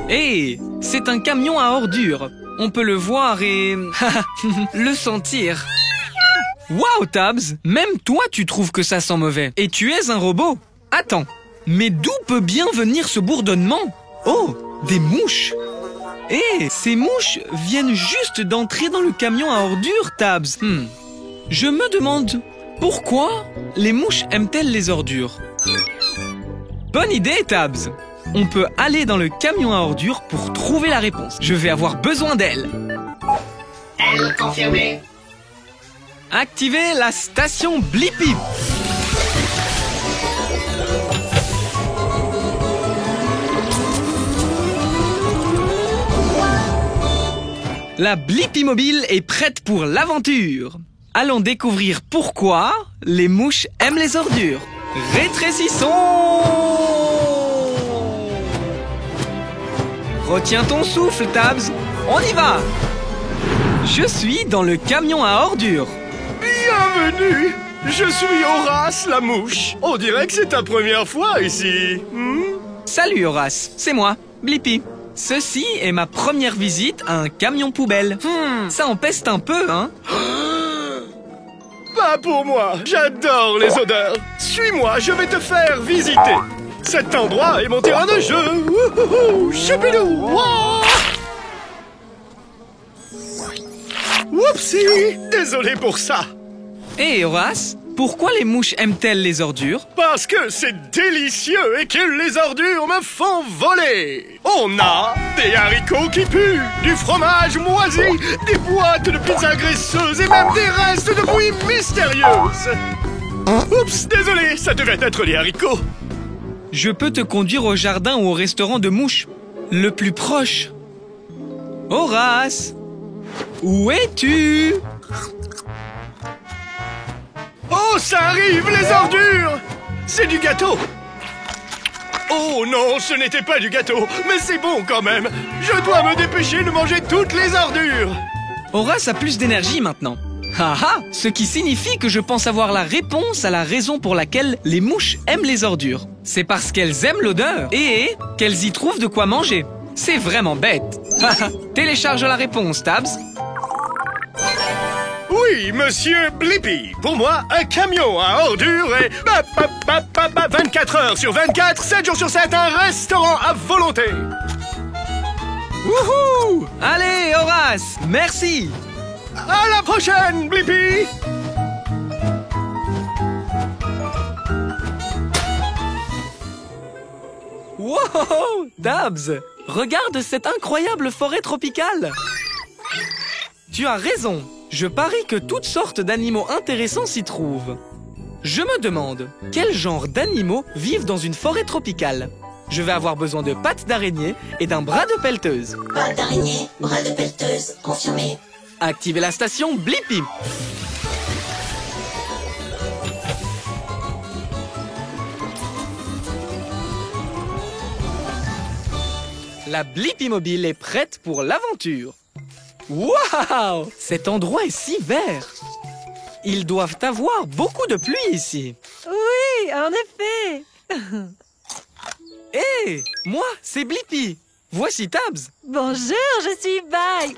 Hé, c'est un camion à ordures. On peut le voir et... le sentir. Waouh, Tabs! Même toi, tu trouves que ça sent mauvais. Et tu es un robot. Attends, mais d'où peut bien venir ce bourdonnement? Oh, des mouches! Hé, ces mouches viennent juste d'entrer dans le camion à ordures, Tabs. Je me demande, pourquoi les mouches aiment-elles les ordures? Bonne idée, Tabs! On peut aller dans le camion à ordures pour trouver la réponse. Je vais avoir besoin d'elle. Elle confirmée. Activez la station Blippi. La Blippi mobile est prête pour l'aventure. Allons découvrir pourquoi les mouches aiment les ordures. Rétrécissons! Retiens ton souffle, Tabs. On y va! Je suis dans le camion à ordures. Bienvenue! Je suis Horace la mouche. On dirait que c'est ta première fois ici. Salut Horace, c'est moi, Blippi. Ceci est ma première visite à un camion poubelle. Ça en peste un peu, hein? Pas pour moi, j'adore les odeurs. Suis-moi, je vais te faire visiter. Cet endroit est mon terrain de jeu. Wouhou, choupidou, wouah. Whoopsie, désolé pour ça. Hé Horace, pourquoi les mouches aiment-elles les ordures? Parce que c'est délicieux et que les ordures me font voler. On a des haricots qui puent, du fromage moisi, des boîtes de pizza graisseuses et même des restes de bouillie mystérieuses. Oups, désolé, ça devait être les haricots. Je peux te conduire au jardin ou au restaurant de mouches, le plus proche. Horace, où es-tu? Oh, ça arrive, les ordures! C'est du gâteau! Oh non, ce n'était pas du gâteau, mais c'est bon quand même! Je dois me dépêcher de manger toutes les ordures! Horace a plus d'énergie maintenant. Haha, ce qui signifie que je pense avoir la réponse à la raison pour laquelle les mouches aiment les ordures. C'est parce qu'elles aiment l'odeur et qu'elles y trouvent de quoi manger. C'est vraiment bête. Télécharge la réponse, Tabs. Oui, monsieur Blippi. Pour moi, un camion à ordures est 24 heures sur 24, 7 jours sur 7, un restaurant à volonté. Wouhou! Allez, Horace, merci. À la prochaine, Blippi. Wow, Tabs, regarde cette incroyable forêt tropicale. Tu as raison. Je parie que toutes sortes d'animaux intéressants s'y trouvent. Je me demande, quel genre d'animaux vivent dans une forêt tropicale? Je vais avoir besoin de pattes d'araignée et d'un bras de pelleteuse. Pattes d'araignée, bras de pelleteuse, confirmé. Activez la station Blippi. La Blippi mobile est prête pour l'aventure. Waouh! Cet endroit est si vert. Ils doivent avoir beaucoup de pluie ici. Oui, en effet. Hé, moi, c'est Blippi. Voici Tabs. Bonjour, je suis Bai,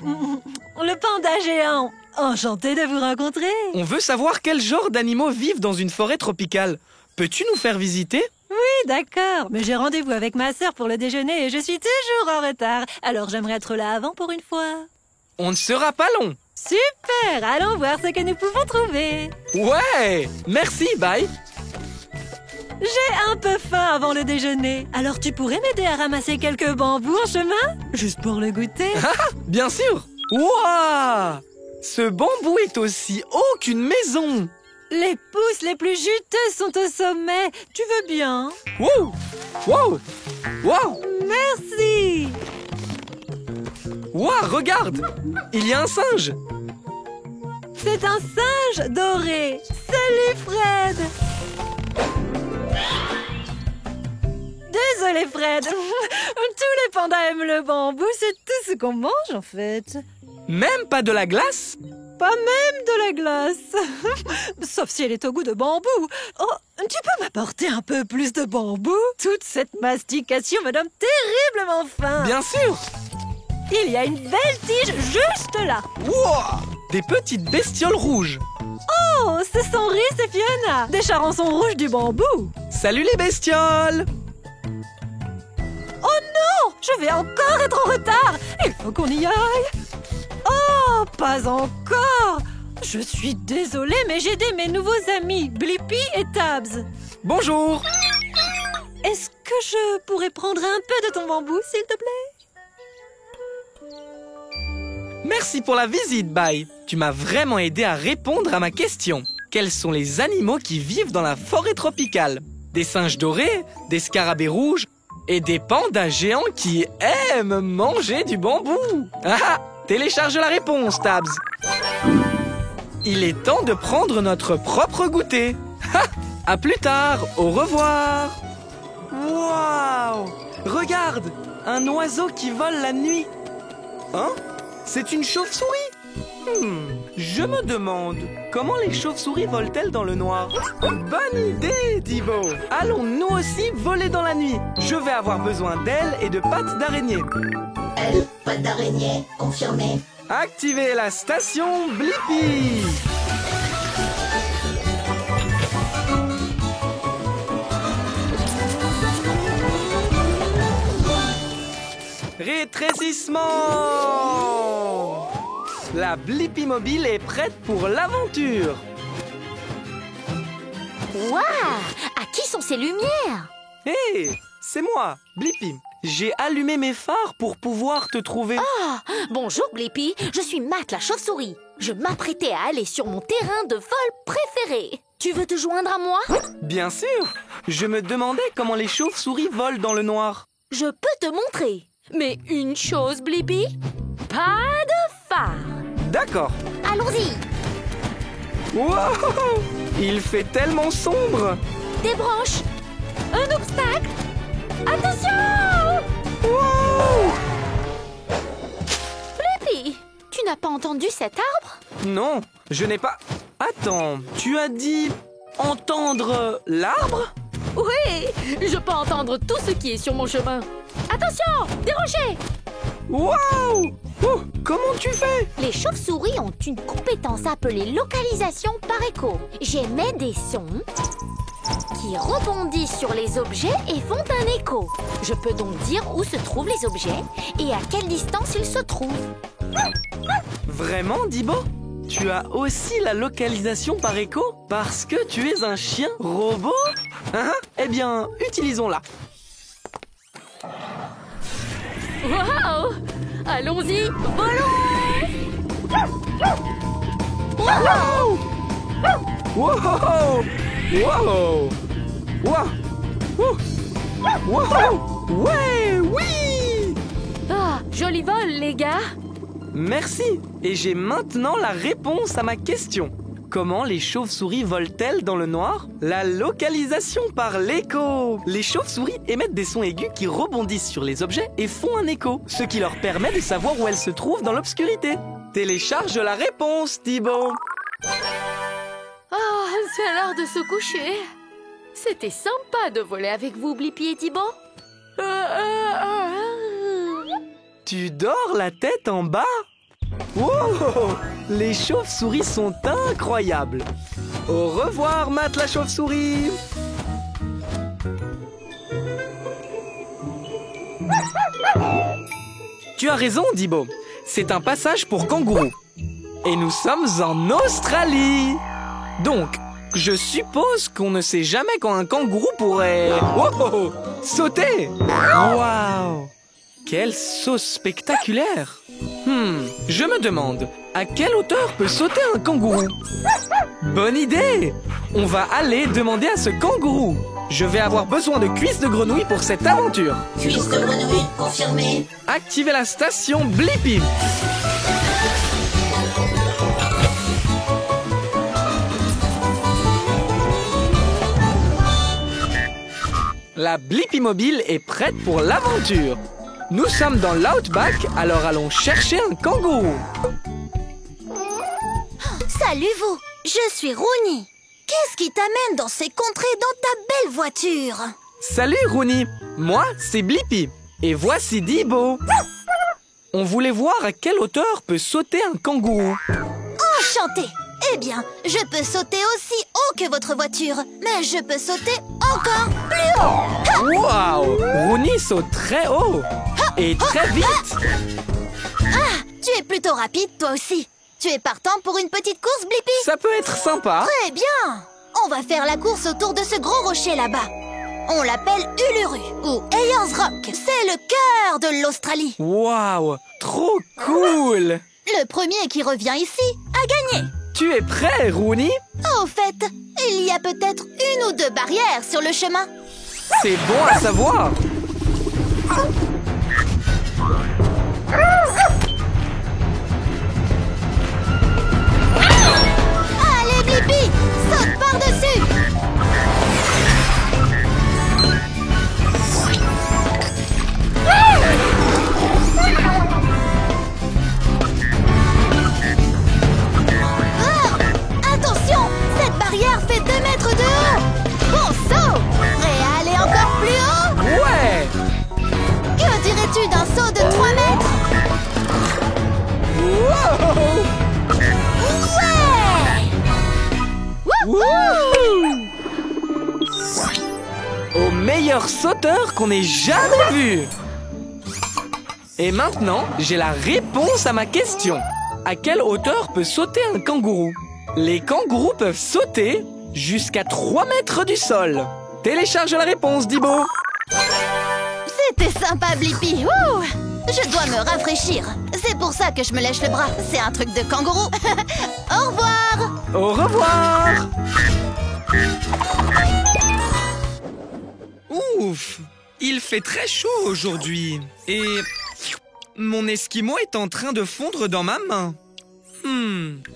le panda géant. Enchantée de vous rencontrer. On veut savoir quel genre d'animaux vivent dans une forêt tropicale. Peux-tu nous faire visiter? Oui, d'accord, mais j'ai rendez-vous avec ma sœur pour le déjeuner et je suis toujours en retard. Alors j'aimerais être là avant pour une fois. On ne sera pas long. Super, allons voir ce que nous pouvons trouver. Ouais, merci, bye. J'ai un peu faim avant le déjeuner. Alors tu pourrais m'aider à ramasser quelques bambous en chemin? Juste pour le goûter. Bien sûr. Waouh! Ce bambou est aussi haut qu'une maison. Les pousses les plus juteuses sont au sommet. Tu veux bien? Wow! Wow! Wow! Merci. Wow, regarde! Il y a un singe. C'est un singe doré. Salut Fred. Désolé Fred. Tous les pandas aiment le bambou. C'est tout ce qu'on mange en fait. Même pas de la glace? pas même de la glace. Sauf si elle est au goût de bambou. Oh, tu peux m'apporter un peu plus de bambou? Toute cette mastication me donne terriblement faim. Bien sûr. Il y a une belle tige juste là. Wow, des petites bestioles rouges. Oh, ce sont Rhys et Fiona, des charançons rouges du bambou. Salut les bestioles. Oh non, je vais encore être en retard. Il faut qu'on y aille. Oh, pas encore. Je suis désolée, mais j'ai aidé mes nouveaux amis, Blippi et Tabs. Bonjour. Est-ce que je pourrais prendre un peu de ton bambou, s'il te plaît? Merci pour la visite, Bye. Tu m'as vraiment aidé à répondre à ma question. Quels sont les animaux qui vivent dans la forêt tropicale? Des singes dorés, des scarabées rouges et des pandas géants qui aiment manger du bambou. Ah, télécharge la réponse, Tabs. Il est temps de prendre notre propre goûter. Ha, à plus tard, au revoir. Waouh! Regarde, un oiseau qui vole la nuit. Hein? C'est une chauve-souris? Je me demande, comment les chauves-souris volent-elles dans le noir? Bonne idée, Dibo! Allons nous aussi voler dans la nuit. Je vais avoir besoin d'ailes et de pattes d'araignée. Elle, patte d'araignée, confirmé. Activez la station Blippi! Rétrécissement! La Blippi mobile est prête pour l'aventure! Waouh! À qui sont ces lumières? Hé! C'est moi, Blippi. J'ai allumé mes phares pour pouvoir te trouver. Ah! Bonjour Blippi, je suis Matt la chauve-souris. Je m'apprêtais à aller sur mon terrain de vol préféré. Tu veux te joindre à moi? Bien sûr! Je me demandais comment les chauves-souris volent dans le noir. Je peux te montrer. Mais une chose, Blippi, pas de phare. D'accord. Allons-y. Wow! Il fait tellement sombre! Des branches. Un obstacle. Attention! Wow! Blippi, tu n'as pas entendu cet arbre? Non, je n'ai pas... Attends, tu as dit entendre l'arbre? Oui, je peux entendre tout ce qui est sur mon chemin. Attention, des rochers! Waouh! Oh, comment tu fais? Les chauves-souris ont une compétence appelée localisation par écho. J'émets des sons qui rebondissent sur les objets et font un écho. Je peux donc dire où se trouvent les objets et à quelle distance ils se trouvent. Vraiment, Dibo? Tu as aussi la localisation par écho? Parce que tu es un chien robot? Eh bien, utilisons-la. Waouh! Allons-y, volons! Wow! Wow! Wow! Wow! Wow! Ouais, oui! Ah, joli vol, les gars! Merci. Et j'ai maintenant la réponse à ma question. Comment les chauves-souris volent-elles dans le noir? La localisation par l'écho. Les chauves-souris émettent des sons aigus qui rebondissent sur les objets et font un écho, ce qui leur permet de savoir où elles se trouvent dans l'obscurité. Télécharge la réponse, Thibaut. Ah, c'est l'heure de se coucher. C'était sympa de voler avec vous, Blippi et Thibaut. Tu dors la tête en bas? Wow! Les chauves-souris sont incroyables. Au revoir, Matt la chauve-souris. Tu as raison, Dibo. C'est un passage pour kangourous. Et nous sommes en Australie. Donc, je suppose qu'on ne sait jamais quand un kangourou pourrait... Oh, sauter! Waouh! Quelle sauce spectaculaire! Je me demande, à quelle hauteur peut sauter un kangourou? Bonne idée! On va aller demander à ce kangourou. Je vais avoir besoin de cuisses de grenouille pour cette aventure. Cuisse de grenouille, confirmé. Activez la station Blippi. La Blippi mobile est prête pour l'aventure. Nous sommes dans l'Outback, alors allons chercher un kangourou. Salut vous, je suis Rooney. Qu'est-ce qui t'amène dans ces contrées dans ta belle voiture? Salut Rooney, moi c'est Blippi. Et voici Dibo. On voulait voir à quelle hauteur peut sauter un kangourou. Enchanté. Eh bien, je peux sauter aussi haut que votre voiture, mais je peux sauter encore plus haut. Waouh! Rooney saute très haut et très vite. Tu es plutôt rapide, toi aussi. Tu es partant pour une petite course, Blippi? Ça peut être sympa. Très bien. On va faire la course autour de ce gros rocher là-bas. On l'appelle Uluru ou Ayers Rock. C'est le cœur de l'Australie. Waouh! Trop cool! Le premier qui revient ici a gagné. Tu es prêt, Rooney? Au fait, il y a peut-être une ou deux barrières sur le chemin. C'est bon à savoir. Allez, Blippi, saute par-dessus. Attention, cette barrière fait 2 mètres de haut. Bon saut. Prêt à aller encore plus haut? Ouais! Que dirais-tu d'un saut de 3 mètres? Wow! Ouais! Wouhou! Au meilleur sauteur qu'on ait jamais vu. Et maintenant, j'ai la réponse à ma question. À quelle hauteur peut sauter un kangourou? Les kangourous peuvent sauter jusqu'à 3 mètres du sol. Télécharge la réponse, Dibo. C'était sympa, Blippi. Ouh, je dois me rafraîchir. C'est pour ça que je me lèche le bras. C'est un truc de kangourou. Au revoir. Au revoir. Ouf, il fait très chaud aujourd'hui. Et mon esquimau est en train de fondre dans ma main.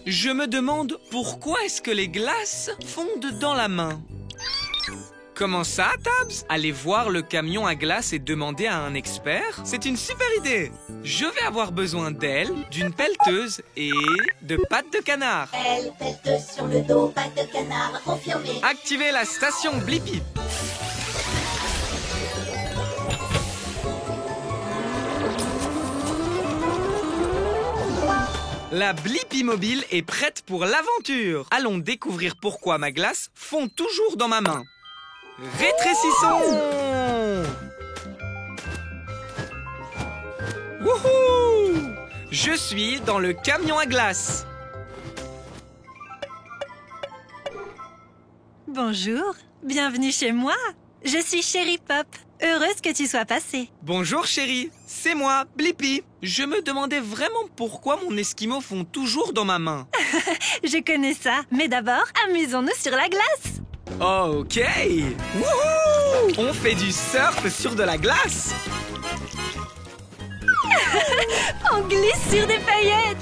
Je me demande pourquoi est-ce que les glaces fondent dans la main. Comment ça, Tabs? Aller voir le camion à glace et demander à un expert? C'est une super idée. Je vais avoir besoin d'elle, d'une pelleteuse et de pattes de canard. Elle pète sur le dos, patte de canard, confirmé. Activez la station Blippi. La Blippi mobile est prête pour l'aventure. Allons découvrir pourquoi ma glace fond toujours dans ma main. Rétrécissons! Wouhou! Je suis dans le camion à glace. Bonjour, bienvenue chez moi. Je suis Chérie Pop. Heureuse que tu sois passée. Bonjour chérie, c'est moi, Blippi. Je me demandais vraiment pourquoi mon esquimau fond toujours dans ma main. Je connais ça, mais d'abord, amusons-nous sur la glace. Ok! Wouhou! On fait du surf sur de la glace. On glisse sur des paillettes.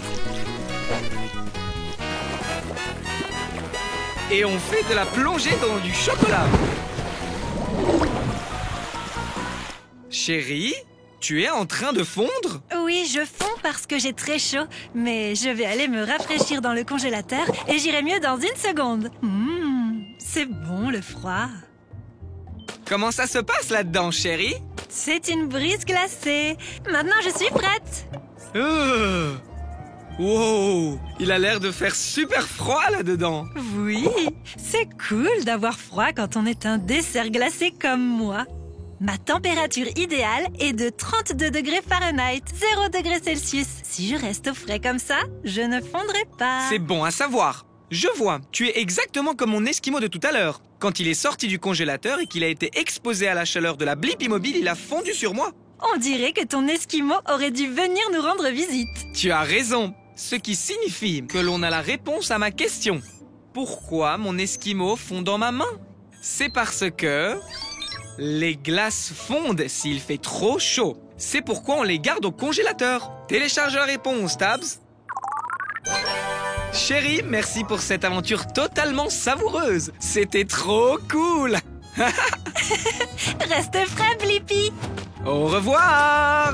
Et on fait de la plongée dans du chocolat. Chérie, tu es en train de fondre? Oui, je fonds parce que j'ai très chaud, mais je vais aller me rafraîchir dans le congélateur et j'irai mieux dans 1 seconde. C'est bon le froid. Comment ça se passe là-dedans, chérie? C'est une brise glacée. Maintenant, je suis prête. Wow, il a l'air de faire super froid là-dedans. Oui, c'est cool d'avoir froid quand on est un dessert glacé comme moi. Ma température idéale est de 32 degrés Fahrenheit, 0 degrés Celsius. Si je reste au frais comme ça, je ne fondrai pas. C'est bon à savoir. Je vois, tu es exactement comme mon esquimau de tout à l'heure. Quand il est sorti du congélateur et qu'il a été exposé à la chaleur de la Blippi mobile, il a fondu sur moi. On dirait que ton esquimau aurait dû venir nous rendre visite. Tu as raison. Ce qui signifie que l'on a la réponse à ma question. Pourquoi mon esquimau fond dans ma main? C'est parce que les glaces fondent s'il fait trop chaud. C'est pourquoi on les garde au congélateur. Télécharge la réponse, Tabs. Chérie, merci pour cette aventure totalement savoureuse. C'était trop cool. Reste frais, Blippi. Au revoir.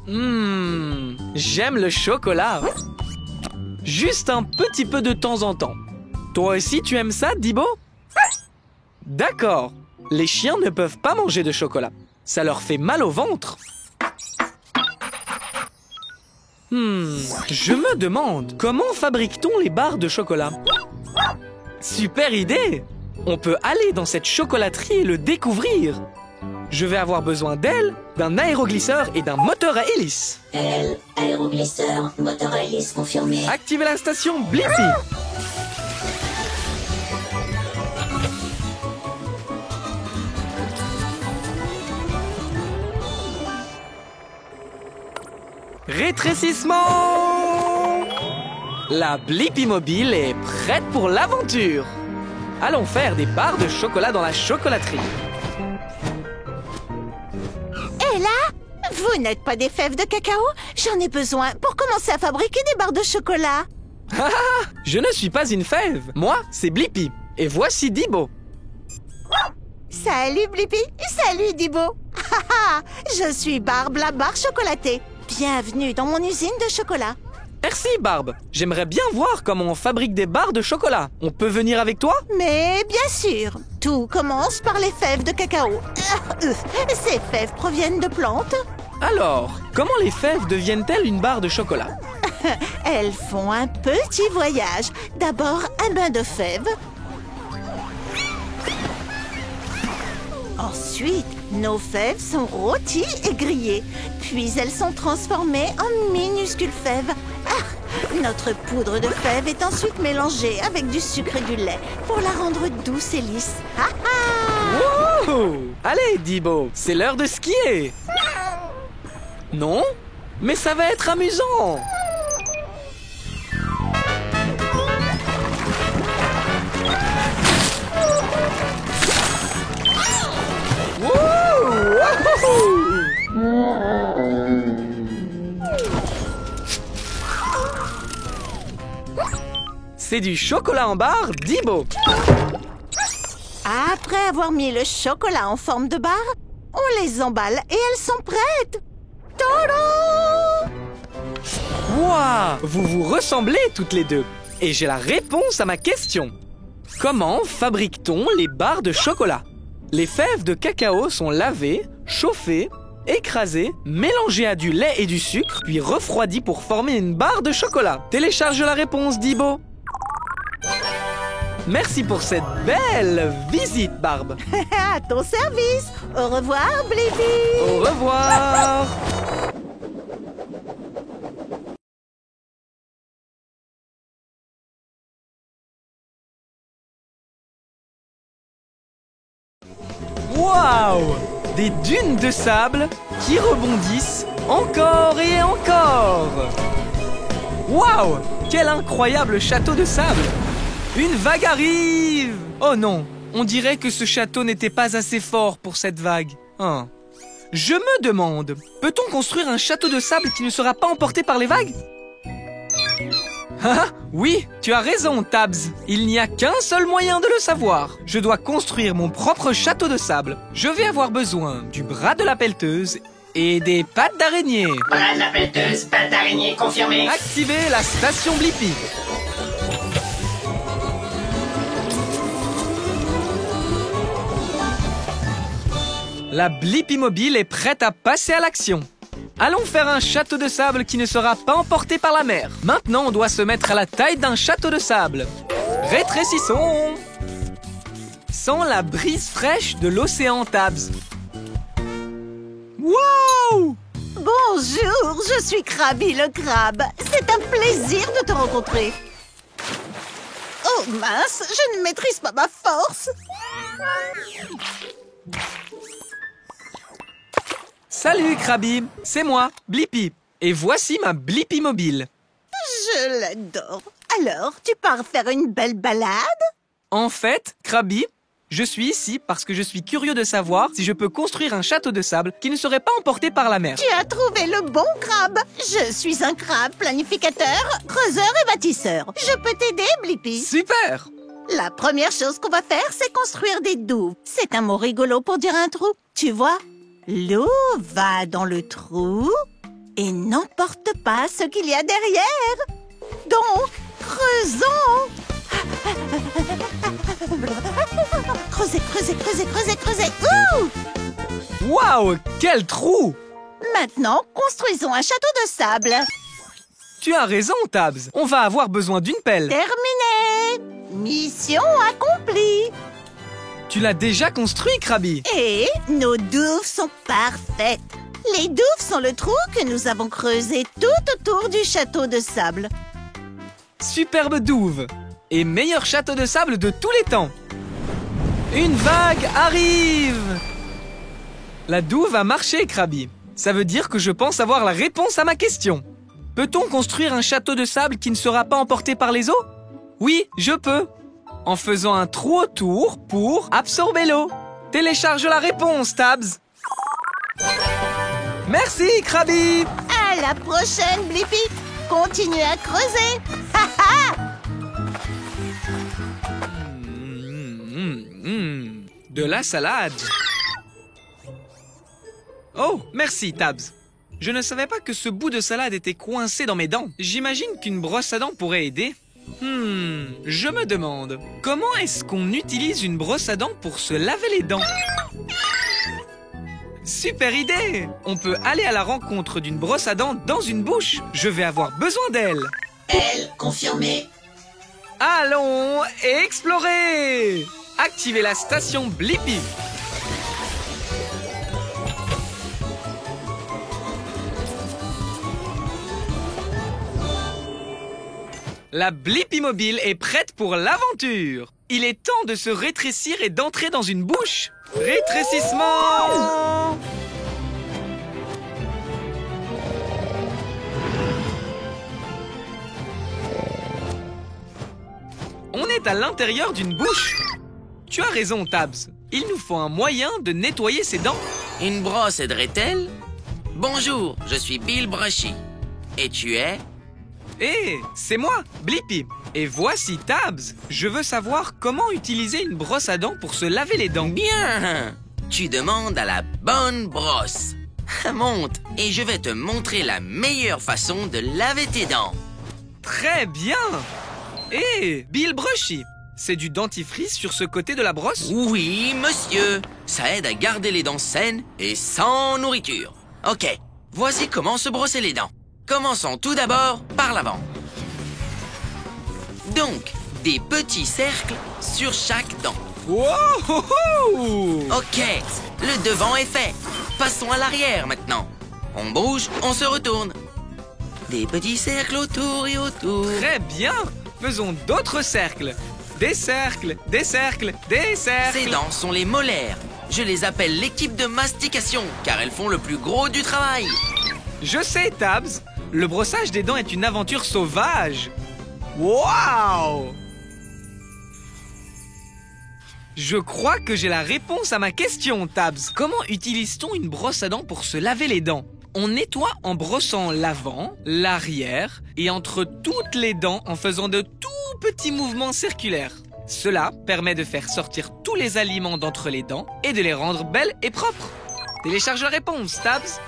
J'aime le chocolat. Juste un petit peu de temps en temps. Toi aussi, tu aimes ça, Dibo? D'accord. Les chiens ne peuvent pas manger de chocolat. Ça leur fait mal au ventre. Je me demande, comment fabrique-t-on les barres de chocolat? Super idée! On peut aller dans cette chocolaterie et le découvrir. Je vais avoir besoin d'ailes, d'un aéroglisseur et d'un moteur à hélice. Aile, aéroglisseur, moteur à hélice confirmé. Activez la station Blippi. Rétrécissement! La Blippi Mobile est prête pour l'aventure. Allons faire des barres de chocolat dans la chocolaterie. Et là, vous n'êtes pas des fèves de cacao? J'en ai besoin pour commencer à fabriquer des barres de chocolat. Je ne suis pas une fève. Moi, c'est Blippi. Et voici Dibo. Salut Blippi, salut Dibo. Je suis Barbe, la barre chocolatée. Bienvenue dans mon usine de chocolat. Merci, Barbe. J'aimerais bien voir comment on fabrique des barres de chocolat. On peut venir avec toi? Mais bien sûr, tout commence par les fèves de cacao. Ces fèves proviennent de plantes. Alors, comment les fèves deviennent-elles une barre de chocolat? Elles font un petit voyage. D'abord un bain de fèves. Ensuite, nos fèves sont rôties et grillées. Puis elles sont transformées en minuscules fèves. Notre poudre de fèves est ensuite mélangée avec du sucre et du lait pour la rendre douce et lisse. Wow! Allez, Dibo, c'est l'heure de skier. Non? Mais ça va être amusant. C'est du chocolat en barre Dibo. Après avoir mis le chocolat en forme de barre, on les emballe et elles sont prêtes. Tadam! Wouah! Vous vous ressemblez toutes les deux. Et j'ai la réponse à ma question. Comment fabrique-t-on les barres de chocolat? Les fèves de cacao sont lavées, chauffées, écrasées, mélangées à du lait et du sucre, puis refroidies pour former une barre de chocolat. Télécharge la réponse, Dibo. Merci pour cette belle visite, Barbe. À ton service. Au revoir, Blippi. Au revoir. Waouh! Des dunes de sable qui rebondissent encore et encore. Waouh! Quel incroyable château de sable! Une vague arrive! Oh non, on dirait que ce château n'était pas assez fort pour cette vague. Hein. Je me demande, peut-on construire un château de sable qui ne sera pas emporté par les vagues? Ah, oui, tu as raison, Tabs. Il n'y a qu'un seul moyen de le savoir. Je dois construire mon propre château de sable. Je vais avoir besoin du bras de la pelleteuse et des pattes d'araignée. Bras de la pelleteuse, patte d'araignée confirmée. Activez la station Blippi. La Blippi Mobile est prête à passer à l'action. Allons faire un château de sable qui ne sera pas emporté par la mer. Maintenant, on doit se mettre à la taille d'un château de sable. Rétrécissons. Sans la brise fraîche de l'océan, Tabs. Wow! Bonjour, je suis Krabi le crabe. C'est un plaisir de te rencontrer. Oh mince, je ne maîtrise pas ma force. Salut, Krabi. C'est moi, Blippi. Et voici ma Blippi Mobile. Je l'adore. Alors, tu pars faire une belle balade? En fait, Krabi, je suis ici parce que je suis curieux de savoir si je peux construire un château de sable qui ne serait pas emporté par la mer. Tu as trouvé le bon crabe. Je suis un crabe planificateur, creuseur et bâtisseur. Je peux t'aider, Blippi? Super! La première chose qu'on va faire, c'est construire des douves. C'est un mot rigolo pour dire un trou. Tu vois? L'eau va dans le trou et n'emporte pas ce qu'il y a derrière. Donc, creusons. Creusez, creusez, creusez, creusez, creusez. Ouh! Waouh, quel trou! Maintenant, construisons un château de sable. Tu as raison, Tabs. On va avoir besoin d'une pelle. Terminé. Mission accomplie. Tu l'as déjà construit, Krabby. Et nos douves sont parfaites. Les douves sont le trou que nous avons creusé tout autour du château de sable. Superbe douve. Et meilleur château de sable de tous les temps. Une vague arrive. La douve a marché, Krabby. Ça veut dire que je pense avoir la réponse à ma question. Peut-on construire un château de sable qui ne sera pas emporté par les eaux? Oui, je peux. En faisant un trou autour pour absorber l'eau. Télécharge la réponse, Tabs. Merci, Krabby. À la prochaine, Blippi. Continue à creuser. Ha ha! De la salade. Oh, merci, Tabs. Je ne savais pas que ce bout de salade était coincé dans mes dents. J'imagine qu'une brosse à dents pourrait aider. Je me demande, comment est-ce qu'on utilise une brosse à dents pour se laver les dents? Super idée! On peut aller à la rencontre d'une brosse à dents dans une bouche. Je vais avoir besoin d'elle. Elle, confirmé. Allons explorer! Activez la station Blippi. La Blippi mobile est prête pour l'aventure. Il est temps de se rétrécir et d'entrer dans une bouche. Rétrécissement! On est à l'intérieur d'une bouche. Tu as raison, Tabs. Il nous faut un moyen de nettoyer ses dents. Une brosse aiderait-elle? Bonjour, je suis Bill Brushy. Et tu es? Hé, c'est moi, Blippi. Et voici Tabs. Je veux savoir comment utiliser une brosse à dents pour se laver les dents. Bien! Tu demandes à la bonne brosse. Monte et je vais te montrer la meilleure façon de laver tes dents. Très bien. Hé, Bill Brushy. C'est du dentifrice sur ce côté de la brosse? Oui, monsieur. Ça aide à garder les dents saines et sans nourriture. Ok, voici comment se brosser les dents. Commençons tout d'abord par l'avant. Donc, des petits cercles sur chaque dent. Wow! Ok, le devant est fait. Passons à l'arrière maintenant. On bouge, on se retourne. Des petits cercles autour et autour. Très bien. Faisons d'autres cercles. Des cercles, des cercles, des cercles. Ces dents sont les molaires. Je les appelle l'équipe de mastication, car elles font le plus gros du travail. Je sais, Tabs. Le brossage des dents est une aventure sauvage. Waouh! Je crois que j'ai la réponse à ma question, Tabs. Comment utilise-t-on une brosse à dents pour se laver les dents? On nettoie en brossant l'avant, l'arrière et entre toutes les dents en faisant de tout petits mouvements circulaires. Cela permet de faire sortir tous les aliments d'entre les dents et de les rendre belles et propres. Télécharge la réponse, Tabs.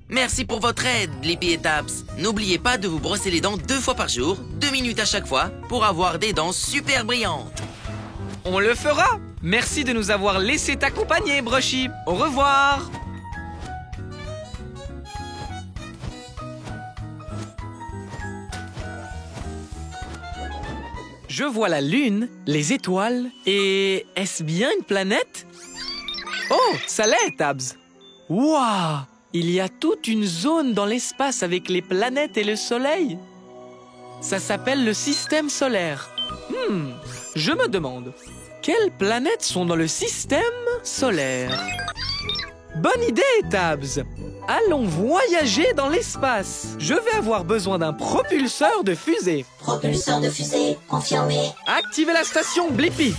Merci pour votre aide, Blippi et Tabs. N'oubliez pas de vous brosser les dents 2 fois par jour, 2 minutes à chaque fois, pour avoir des dents super brillantes. On le fera. Merci de nous avoir laissé t'accompagner, Brushy. Au revoir. Je vois la lune, les étoiles et... Est-ce bien une planète? Oh, ça l'est, Tabs. Waouh! Il y a toute une zone dans l'espace avec les planètes et le soleil. Ça s'appelle le système solaire. Je me demande, quelles planètes sont dans le système solaire? Bonne idée, Tabs. Allons voyager dans l'espace. Je vais avoir besoin d'un propulseur de fusée. Propulseur de fusée, confirmé. Activez la station Blippi.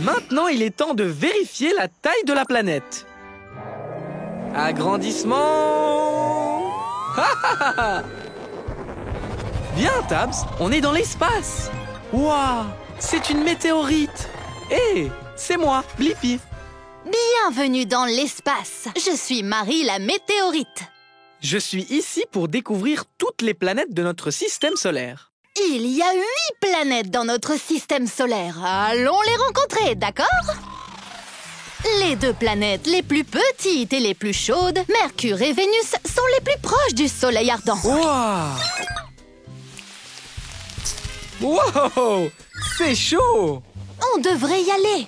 Maintenant, il est temps de vérifier la taille de la planète. Agrandissement. Bien, Tabs, on est dans l'espace. Waouh, c'est une météorite. Hé, c'est moi, Blippi. Bienvenue dans l'espace. Je suis Marie la météorite. Je suis ici pour découvrir toutes les planètes de notre système solaire. Il y a 8 planètes dans notre système solaire. Allons les rencontrer, d'accord? Les 2 planètes les plus petites et les plus chaudes, Mercure et Vénus, sont les plus proches du Soleil ardent. Wow! C'est chaud! On devrait y aller.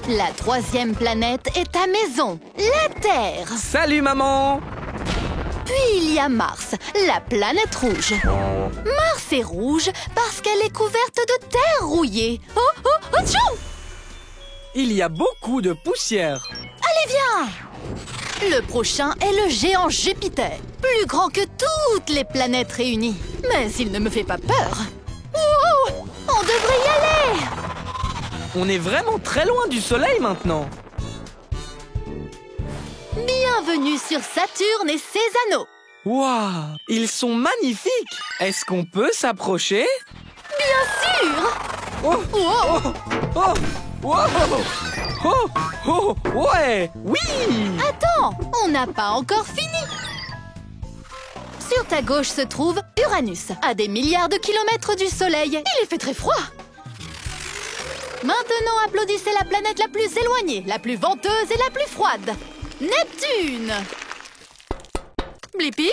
La 3e planète est ta maison, la Terre. Salut maman! Puis il y a Mars, la planète rouge. Mars est rouge parce qu'elle est couverte de terre rouillée. Atchou! Il y a beaucoup de poussière. Allez, viens! Le prochain est le géant Jupiter, plus grand que toutes les planètes réunies. Mais il ne me fait pas peur. Wow! On devrait y aller! On est vraiment très loin du soleil maintenant. Bienvenue sur Saturne et ses anneaux. Waouh! Ils sont magnifiques! Est-ce qu'on peut s'approcher? Bien sûr! Oh! Wow! Oh! Wow! Oh! Oh! Ouais! Oui! Attends, on n'a pas encore fini. Sur ta gauche se trouve Uranus, à des milliards de kilomètres du Soleil. Il fait très froid. Maintenant, applaudissez la planète la plus éloignée, la plus venteuse et la plus froide. Neptune! Blippi?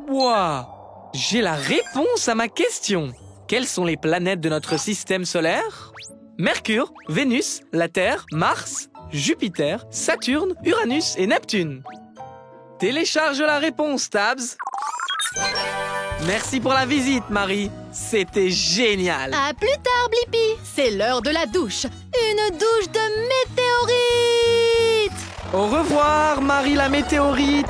Waouh! J'ai la réponse à ma question. Quelles sont les planètes de notre système solaire? Mercure, Vénus, la Terre, Mars, Jupiter, Saturne, Uranus et Neptune. Télécharge la réponse, Tabs. Merci pour la visite, Marie. C'était génial. À plus tard, Blippi. C'est l'heure de la douche. Une douche de météorite. Au revoir, Marie la météorite.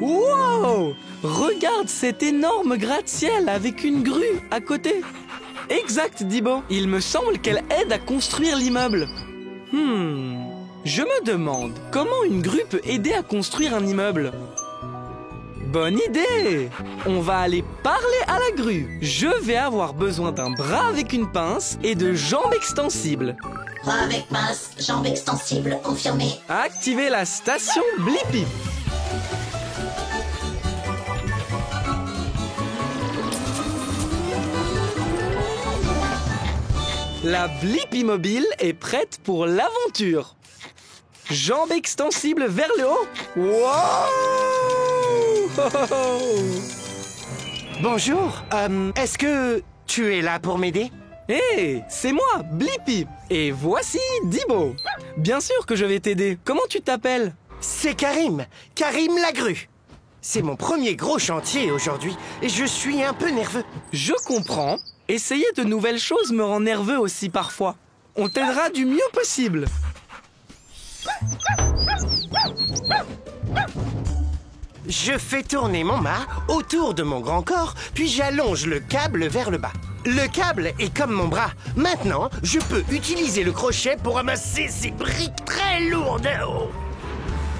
Wow! Regarde cet énorme gratte-ciel avec une grue à côté. Exact, Dibo. Il me semble qu'elle aide à construire l'immeuble. Je me demande comment une grue peut aider à construire un immeuble. Bonne idée! On va aller parler à la grue. Je vais avoir besoin d'un bras avec une pince et de jambes extensibles. Bras avec pince, jambes extensibles, confirmé. Activez la station Blippi. La Blippi mobile est prête pour l'aventure. Jambes extensibles vers le haut. Wow! Bonjour, est-ce que tu es là pour m'aider? Hé, c'est moi, Blippi. Et voici Dibo. Bien sûr que je vais t'aider. Comment tu t'appelles? C'est Karim, Karim la grue. C'est mon premier gros chantier aujourd'hui et je suis un peu nerveux. Je comprends. Essayer de nouvelles choses me rend nerveux aussi parfois. On t'aidera du mieux possible. Je fais tourner mon mât autour de mon grand corps, puis j'allonge le câble vers le bas. Le câble est comme mon bras. Maintenant, je peux utiliser le crochet pour ramasser ces briques très lourdes.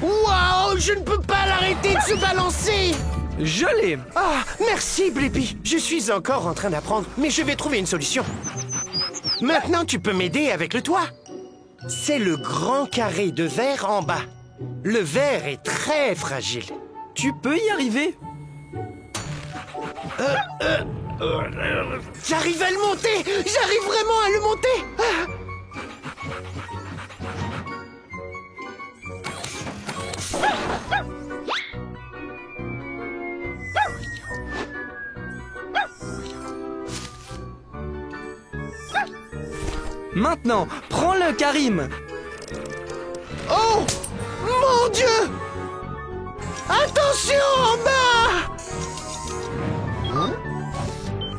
Waouh, je ne peux pas l'arrêter de se balancer! Je l'ai. Ah, merci Blippi. Je suis encore en train d'apprendre, mais je vais trouver une solution. Maintenant, tu peux m'aider avec le toit. C'est le grand carré de verre en bas. Le verre est très fragile. Tu peux y arriver. J'arrive à le monter! J'arrive vraiment à le monter! Maintenant, prends-le, Karim. Oh! Mon Dieu! Attention en bas!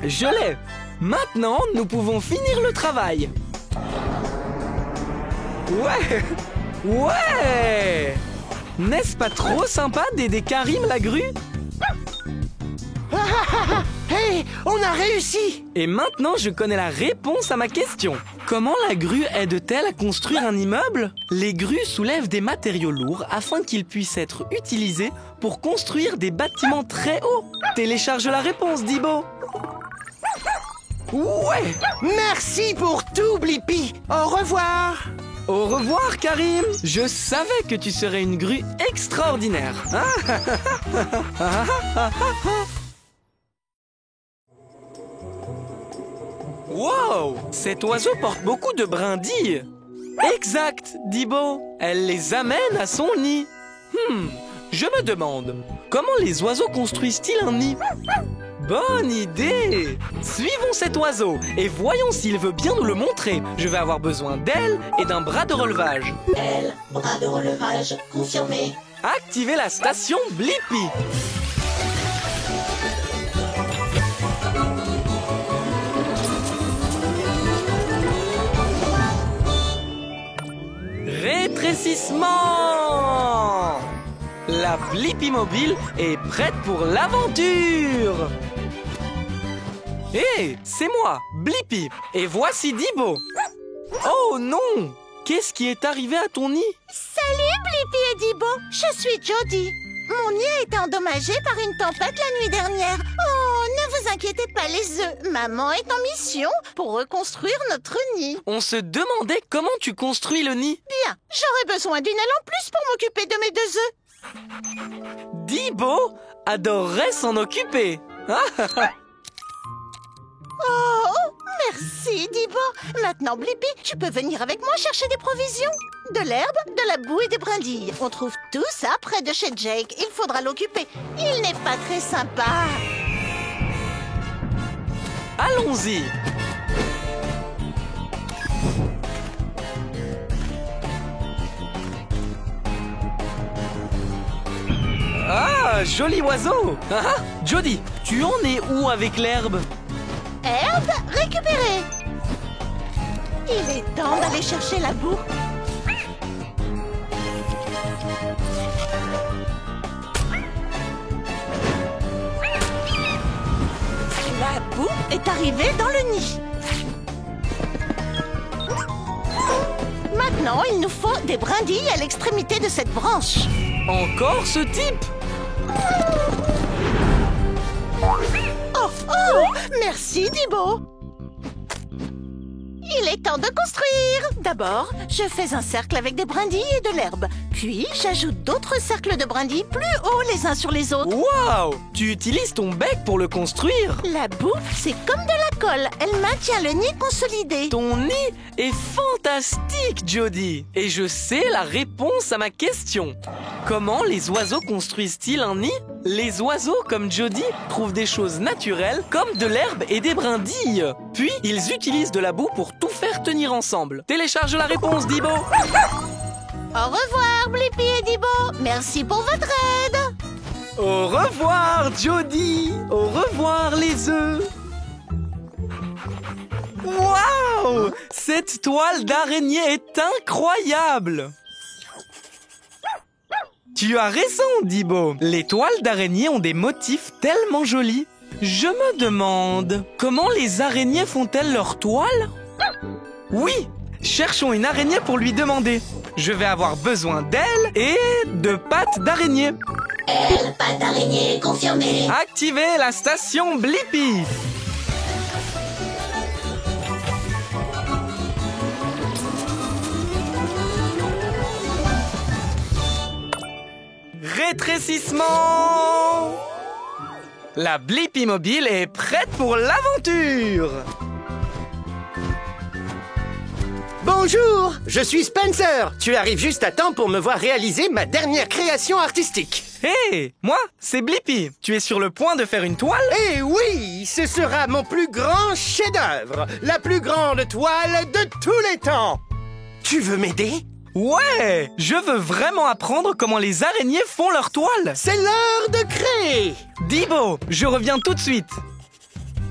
Je l'ai. Maintenant, nous pouvons finir le travail. Ouais! Ouais! N'est-ce pas trop sympa d'aider Karim la grue? Hey, on a réussi! Et maintenant, je connais la réponse à ma question. Comment la grue aide-t-elle à construire un immeuble? Les grues soulèvent des matériaux lourds afin qu'ils puissent être utilisés pour construire des bâtiments très hauts. Télécharge la réponse, Dibo. Ouais! Merci pour tout, Blippi. Au revoir. Au revoir, Karim. Je savais que tu serais une grue extraordinaire. Wow! Cet oiseau porte beaucoup de brindilles. Exact, Dibo. Elle les amène à son nid. Je me demande, comment les oiseaux construisent-ils un nid? Bonne idée! Suivons cet oiseau et voyons s'il veut bien nous le montrer. Je vais avoir besoin d'ailes et d'un bras de relevage. Ailes, bras de relevage, confirmé. Activez la station Blippi. Rétrécissement! La Blippi Mobile est prête pour l'aventure! Hé, c'est moi, Blippi, et voici Dibo. Oh non! Qu'est-ce qui est arrivé à ton nid? Salut Blippi et Dibo, je suis Jody. Mon nid a été endommagé par une tempête la nuit dernière. Oh, ne vous inquiétez pas les œufs, maman est en mission pour reconstruire notre nid. On se demandait comment tu construis le nid. Bien, j'aurais besoin d'une aile en plus pour m'occuper de mes 2 œufs. Dibo adorerait s'en occuper. Oh, merci Dibo. Maintenant Blippi, tu peux venir avec moi chercher des provisions. De l'herbe, de la boue et des brindilles. On trouve tout ça près de chez Jake. Il faudra l'occuper. Il n'est pas très sympa. Allons-y. Ah, joli oiseau. Jody, tu en es où avec l'herbe? Herbe récupérée. Il est temps d'aller chercher la boue. La boue est arrivée dans le nid. Maintenant, il nous faut des brindilles à l'extrémité de cette branche. Encore ce type? Oh, oh! Merci, Dibo! Il est temps de construire! D'abord, je fais un cercle avec des brindilles et de l'herbe. Puis, j'ajoute d'autres cercles de brindilles plus hauts les uns sur les autres. Waouh! Tu utilises ton bec pour le construire? La boue, c'est comme de la colle. Elle maintient le nid consolidé. Ton nid est fantastique, Jody. Et je sais la réponse à ma question. Comment les oiseaux construisent-ils un nid? Les oiseaux, comme Jody, trouvent des choses naturelles, comme de l'herbe et des brindilles. Puis, ils utilisent de la boue pour tout faire tenir ensemble. Télécharge la réponse, Dibo. Au revoir, Blippi et Dibo. Merci pour votre aide. Au revoir, Jody. Au revoir, les œufs. Waouh! Cette toile d'araignée est incroyable. Tu as raison, Dibo. Les toiles d'araignée ont des motifs tellement jolis. Je me demande, comment les araignées font-elles leurs toiles? Oui, cherchons une araignée pour lui demander. Je vais avoir besoin d'ailes et de pattes d'araignée. Ailes, pattes d'araignée, confirmé. Activez la station Blippi. Rétrécissement! La Blippi Mobile est prête pour l'aventure! Bonjour, je suis Spencer. Tu arrives juste à temps pour me voir réaliser ma dernière création artistique. Hé, moi, c'est Blippi. Tu es sur le point de faire une toile? Eh oui, ce sera mon plus grand chef-d'œuvre. La plus grande toile de tous les temps. Tu veux m'aider? Ouais, je veux vraiment apprendre comment les araignées font leur toile. C'est l'heure de créer. Dibo, je reviens tout de suite.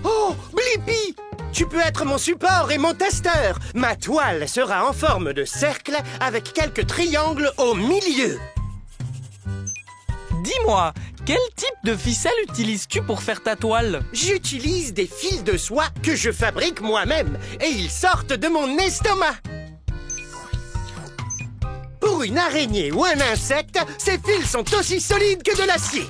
Oh, Blippi, tu peux être mon support et mon testeur. Ma toile sera en forme de cercle avec quelques triangles au milieu. Dis-moi, quel type de ficelle utilises-tu pour faire ta toile? J'utilise des fils de soie que je fabrique moi-même et ils sortent de mon estomac. Pour une araignée ou un insecte, ces fils sont aussi solides que de l'acier.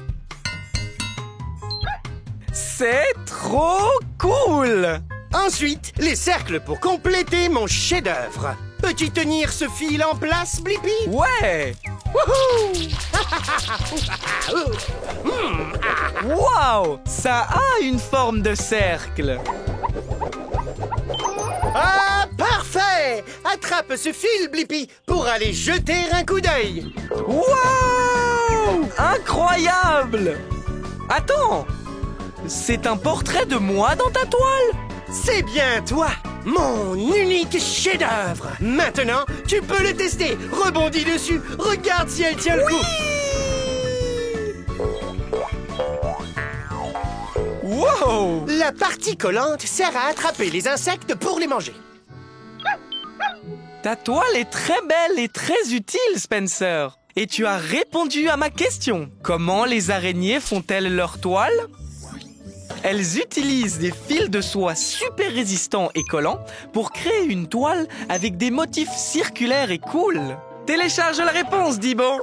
C'est trop cool! Ensuite, les cercles pour compléter mon chef-d'œuvre. Peux-tu tenir ce fil en place, Blippi? Ouais! Wouhou! Wow! Ça a une forme de cercle! Ah, parfait! Attrape ce fil, Blippi, pour aller jeter un coup d'œil. Wow! Incroyable! Attends! C'est un portrait de moi dans ta toile? C'est bien toi, mon unique chef-d'œuvre. Maintenant, tu peux le tester. Rebondis dessus. Regarde si elle tient le coup. Wow! La partie collante sert à attraper les insectes pour les manger. Ta toile est très belle et très utile, Spencer. Et tu as répondu à ma question. Comment les araignées font-elles leur toile? Elles utilisent des fils de soie super résistants et collants pour créer une toile avec des motifs circulaires et cool. Télécharge la réponse, Dibo.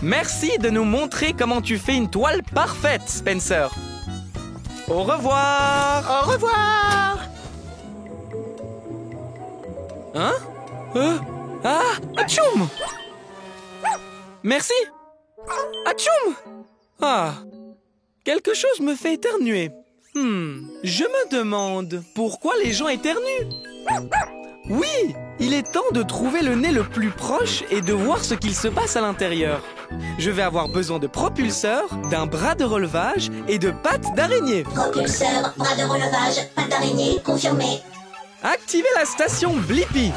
Merci de nous montrer comment tu fais une toile parfaite, Spencer. Au revoir. Au revoir. Hein? Ah! Atchoum! Merci! Atchoum! Ah! Quelque chose me fait éternuer. Je me demande pourquoi les gens éternuent. Oui! Il est temps de trouver le nez le plus proche et de voir ce qu'il se passe à l'intérieur. Je vais avoir besoin de propulseurs, d'un bras de relevage et de pattes d'araignée. Propulseur, bras de relevage, pattes d'araignée, confirmé. Activez la station Blippi.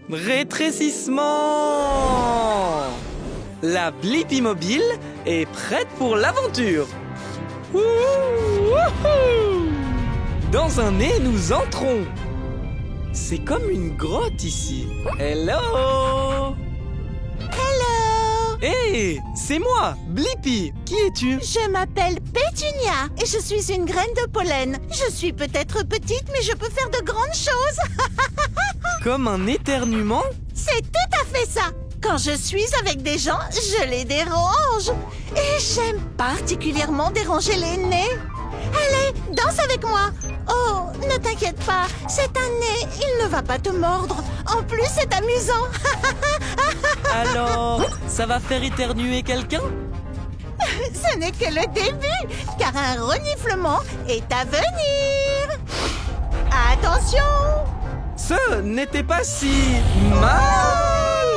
Rétrécissement. La Blippi mobile est prête pour l'aventure. Dans un nez, nous entrons. C'est comme une grotte ici. Hello. Hello! Hé, c'est moi, Blippi. Qui es-tu? Je m'appelle Pétunia et je suis une graine de pollen. Je suis peut-être petite, mais je peux faire de grandes choses. Comme un éternuement? C'est tout à fait ça. Quand je suis avec des gens, je les dérange. Et j'aime particulièrement déranger les nez. Allez, danse avec moi. Oh, ne t'inquiète pas, c'est un nez, il ne va pas te mordre. En plus, c'est amusant. Alors, ça va faire éternuer quelqu'un? Ce n'est que le début, car un reniflement est à venir. Attention! Ce n'était pas si mal.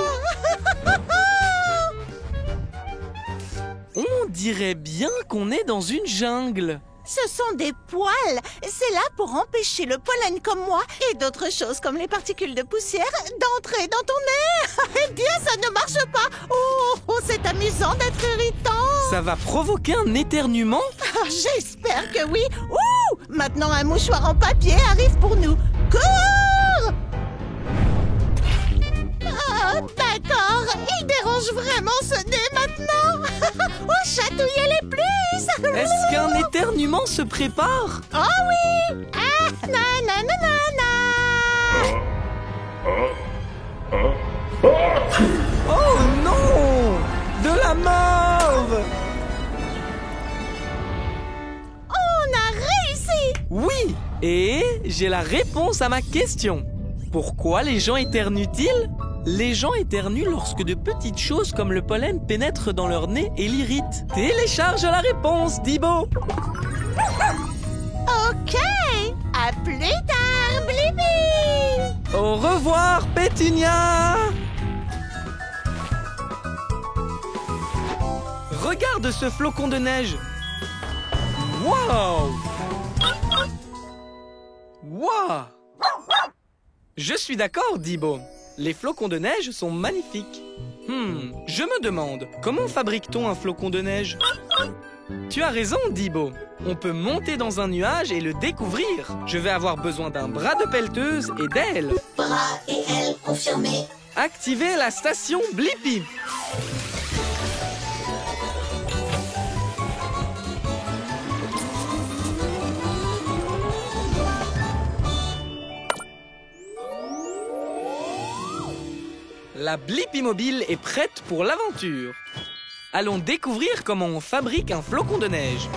On dirait bien qu'on est dans une jungle. Ce sont des poils. C'est là pour empêcher le pollen comme moi et d'autres choses comme les particules de poussière d'entrer dans ton nez. Eh bien, ça ne marche pas. Oh, c'est amusant d'être irritant. Ça va provoquer un éternuement? J'espère que oui. Ouh, maintenant, un mouchoir en papier arrive pour nous. Cours! Ah, d'accord. Il dérange vraiment ce nez maintenant. Oh, chatouillez-les plus. Est-ce qu'un éternuement se prépare? Oh oui! Ah, nananana! Oh non! De la mauve! On a réussi! Oui! Et j'ai la réponse à ma question. Pourquoi les gens éternuent-ils? Les gens éternuent lorsque de petites choses comme le pollen pénètrent dans leur nez et l'irritent. Télécharge la réponse, Dibo! Ok! À plus tard, Blippi! Au revoir, Pétunia! Regarde ce flocon de neige! Wow! Wow! Je suis d'accord, Dibo. Les flocons de neige sont magnifiques. Je me demande, comment fabrique-t-on un flocon de neige? Tu as raison, Dibo. On peut monter dans un nuage et le découvrir. Je vais avoir besoin d'un bras de pelleteuse et d'ailes. Bras et ailes confirmés. Activez la station Blippi. La Blippi mobile est prête pour l'aventure. Allons découvrir comment on fabrique un flocon de neige.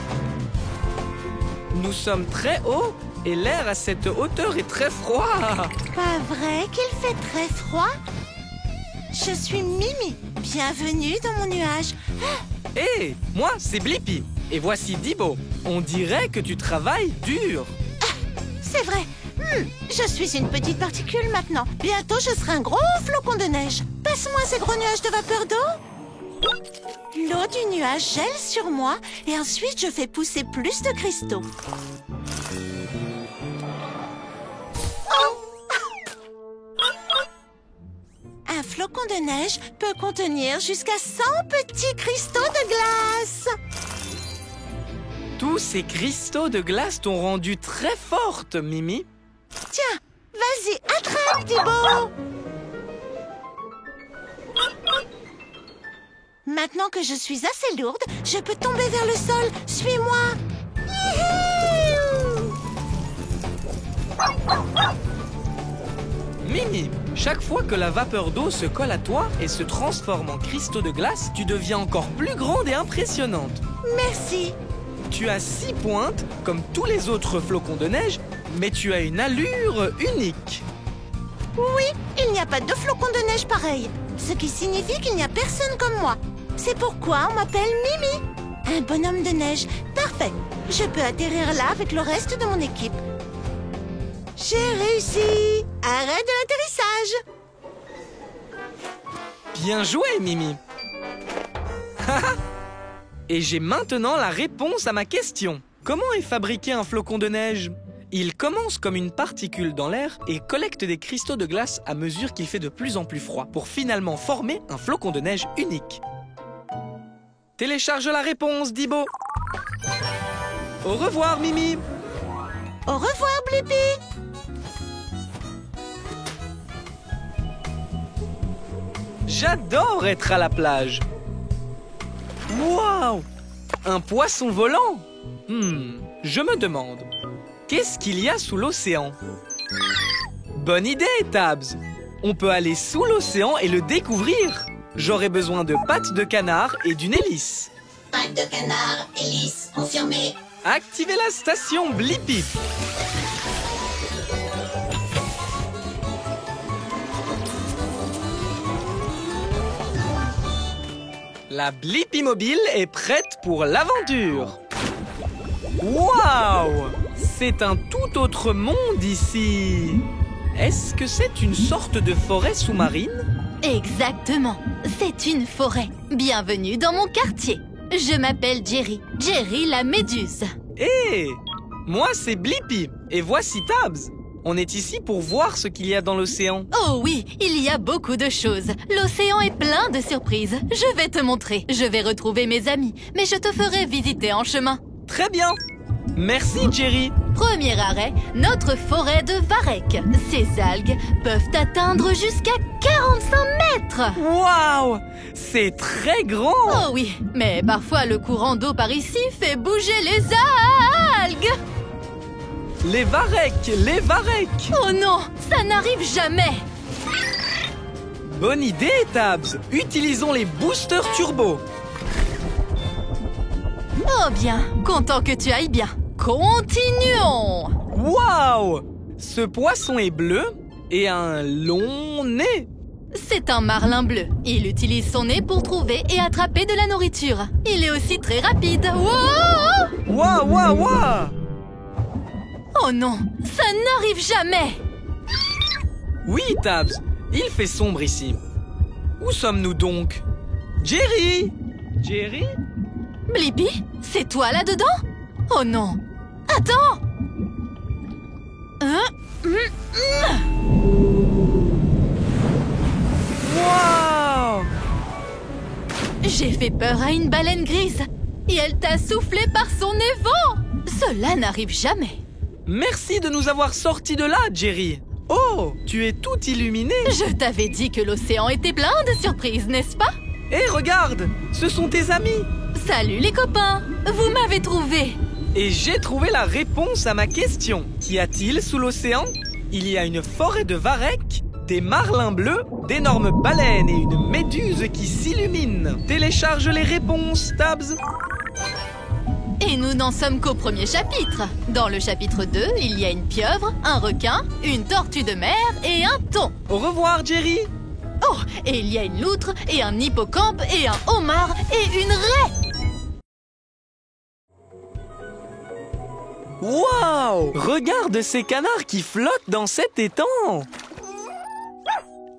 Nous sommes très haut et l'air à cette hauteur est très froid. Pas vrai qu'il fait très froid? Je suis Mimi. Bienvenue dans mon nuage. Hé, moi c'est Blippi et voici Dibo. On dirait que tu travailles dur. C'est vrai. Je suis une petite particule maintenant. Bientôt, je serai un gros flocon de neige. Passe-moi ces gros nuages de vapeur d'eau. L'eau du nuage gèle sur moi et ensuite je fais pousser plus de cristaux. Un flocon de neige peut contenir jusqu'à 100 petits cristaux de glace. Tous ces cristaux de glace t'ont rendu très forte, Mimi. Tiens, vas-y, attrape, Dibo. Maintenant que je suis assez lourde, je peux tomber vers le sol. Suis-moi. Mimi, chaque fois que la vapeur d'eau se colle à toi et se transforme en cristaux de glace, tu deviens encore plus grande et impressionnante. Merci. Tu as 6 pointes, comme tous les autres flocons de neige, mais tu as une allure unique. Oui, il n'y a pas de flocons de neige pareil, ce qui signifie qu'il n'y a personne comme moi. C'est pourquoi on m'appelle Mimi. Un bonhomme de neige, parfait. Je peux atterrir là avec le reste de mon équipe. J'ai réussi. Arrêt de l'atterrissage. Bien joué, Mimi. Et j'ai maintenant la réponse à ma question. Comment est fabriqué un flocon de neige? Il commence comme une particule dans l'air et collecte des cristaux de glace à mesure qu'il fait de plus en plus froid pour finalement former un flocon de neige unique. Télécharge la réponse, Dibo. Au revoir, Mimi. Au revoir, Blippi. J'adore être à la plage. Waouh! Un poisson volant? Je me demande, qu'est-ce qu'il y a sous l'océan? Bonne idée, Tabs! On peut aller sous l'océan et le découvrir. J'aurai besoin de pattes de canard et d'une hélice. Pattes de canard, hélice confirmée. Activez la station Blippi. La Blippi mobile est prête pour l'aventure. Waouh! C'est un tout autre monde ici. Est-ce que c'est une sorte de forêt sous-marine? Exactement, c'est une forêt. Bienvenue dans mon quartier. Je m'appelle Jerry, Jerry la méduse. Hé! Moi c'est Blippi et voici Tabs. On est ici pour voir ce qu'il y a dans l'océan. Oh oui, il y a beaucoup de choses. L'océan est plein de surprises. Je vais te montrer. Je vais retrouver mes amis, mais je te ferai visiter en chemin. Très bien. Merci, Jerry. Premier arrêt, notre forêt de Varek. Ces algues peuvent atteindre jusqu'à 45 mètres. Waouh! C'est très grand. Oh oui, mais parfois le courant d'eau par ici fait bouger les algues. Les Varek, les Varek. Oh non, ça n'arrive jamais. Bonne idée, Tabs. Utilisons les boosters turbo. Oh bien, content que tu ailles bien. Continuons. Waouh! Ce poisson est bleu et a un long nez. C'est un marlin bleu. Il utilise son nez pour trouver et attraper de la nourriture. Il est aussi très rapide. Wow! Waouh, waouh, waouh! Oh non, ça n'arrive jamais. Oui, Tabs, il fait sombre ici. Où sommes-nous donc? Jerry! Jerry? Blippi, c'est toi là-dedans? Oh non! Attends! Waouh! J'ai fait peur à une baleine grise. et elle t'a soufflé par son nez vent. Cela n'arrive jamais. Merci de nous avoir sortis de là, Jerry. Oh, tu es tout illuminé. Je t'avais dit que l'océan était plein de surprises, n'est-ce pas? Hé, regarde, ce sont tes amis. Salut les copains, vous m'avez trouvé. Et j'ai trouvé la réponse à ma question. Qu'y a-t-il sous l'océan? Il y a une forêt de varechs, des marlins bleus, d'énormes baleines et une méduse qui s'illumine. Télécharge les réponses, Tabs. Et nous n'en sommes qu'au premier chapitre. Dans le chapitre 2, il y a une pieuvre, un requin, une tortue de mer et un thon. Au revoir, Jerry. Oh, et il y a une loutre et un hippocampe et un homard et une raie. Waouh! Regarde ces canards qui flottent dans cet étang!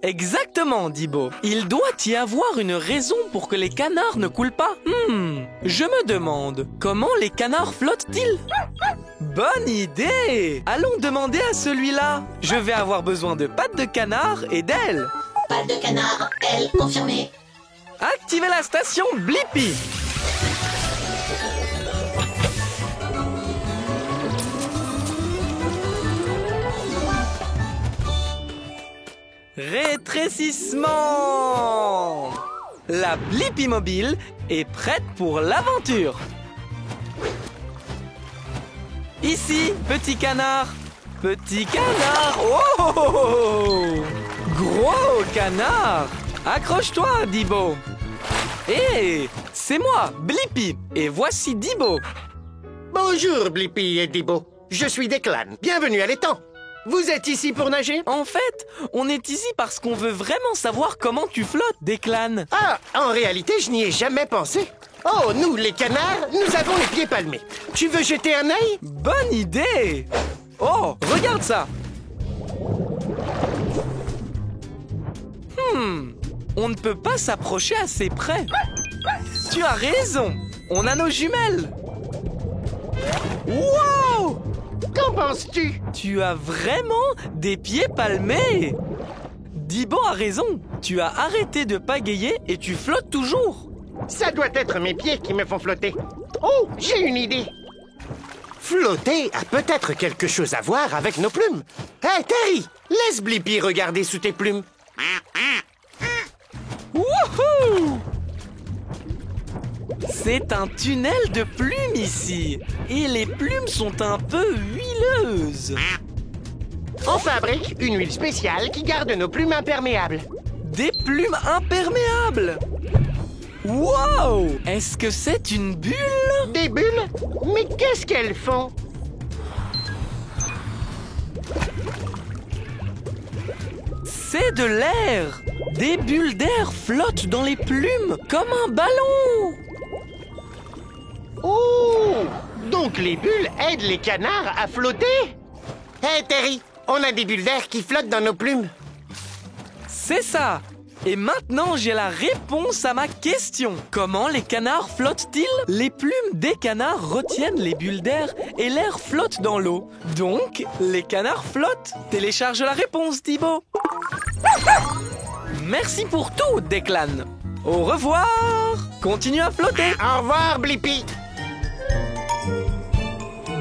Exactement, Dibo. Il doit y avoir une raison pour que les canards ne coulent pas. Je me demande, comment les canards flottent-ils? Bonne idée! Allons demander à celui-là. Je vais avoir besoin de pattes de canard et d'ailes. Pas de canard, elle confirmée. Activez la station Blippi. Rétrécissement! La Blippi mobile est prête pour l'aventure. Ici, petit canard. Petit canard. Oh! Gros canard. Accroche-toi, Dibo. Hé, c'est moi, Blippi. Et voici Dibo. Bonjour, Blippi et Dibo. Je suis Declan. Bienvenue à l'étang. Vous êtes ici pour nager? En fait, on est ici parce qu'on veut vraiment savoir comment tu flottes, Declan. Ah, en réalité, je n'y ai jamais pensé. Oh, nous, les canards, nous avons les pieds palmés. Tu veux jeter un œil? Bonne idée! Oh, regarde ça! On ne peut pas s'approcher assez près. Tu as raison, on a nos jumelles. Wow! Qu'en penses-tu? Tu as vraiment des pieds palmés. Dibo a raison, tu as arrêté de pagayer et tu flottes toujours. Ça doit être mes pieds qui me font flotter. Oh, j'ai une idée. Flotter a peut-être quelque chose à voir avec nos plumes. Hé, Terry, laisse Blippi regarder sous tes plumes. Wouhou! C'est un tunnel de plumes ici. Et les plumes sont un peu huileuses. On fabrique une huile spéciale qui garde nos plumes imperméables. Des plumes imperméables! Wow! Est-ce que c'est une bulle? Des bulles? Mais qu'est-ce qu'elles font? C'est de l'air! Des bulles d'air flottent dans les plumes comme un ballon! Oh! Donc les bulles aident les canards à flotter? Hé, Terry, on a des bulles d'air qui flottent dans nos plumes. C'est ça! Et maintenant, j'ai la réponse à ma question. Comment les canards flottent-ils? Les plumes des canards retiennent les bulles d'air et l'air flotte dans l'eau. Donc, les canards flottent. Télécharge la réponse, Dibo. Merci pour tout, Declan. Au revoir. Continue à flotter. Au revoir, Blippi.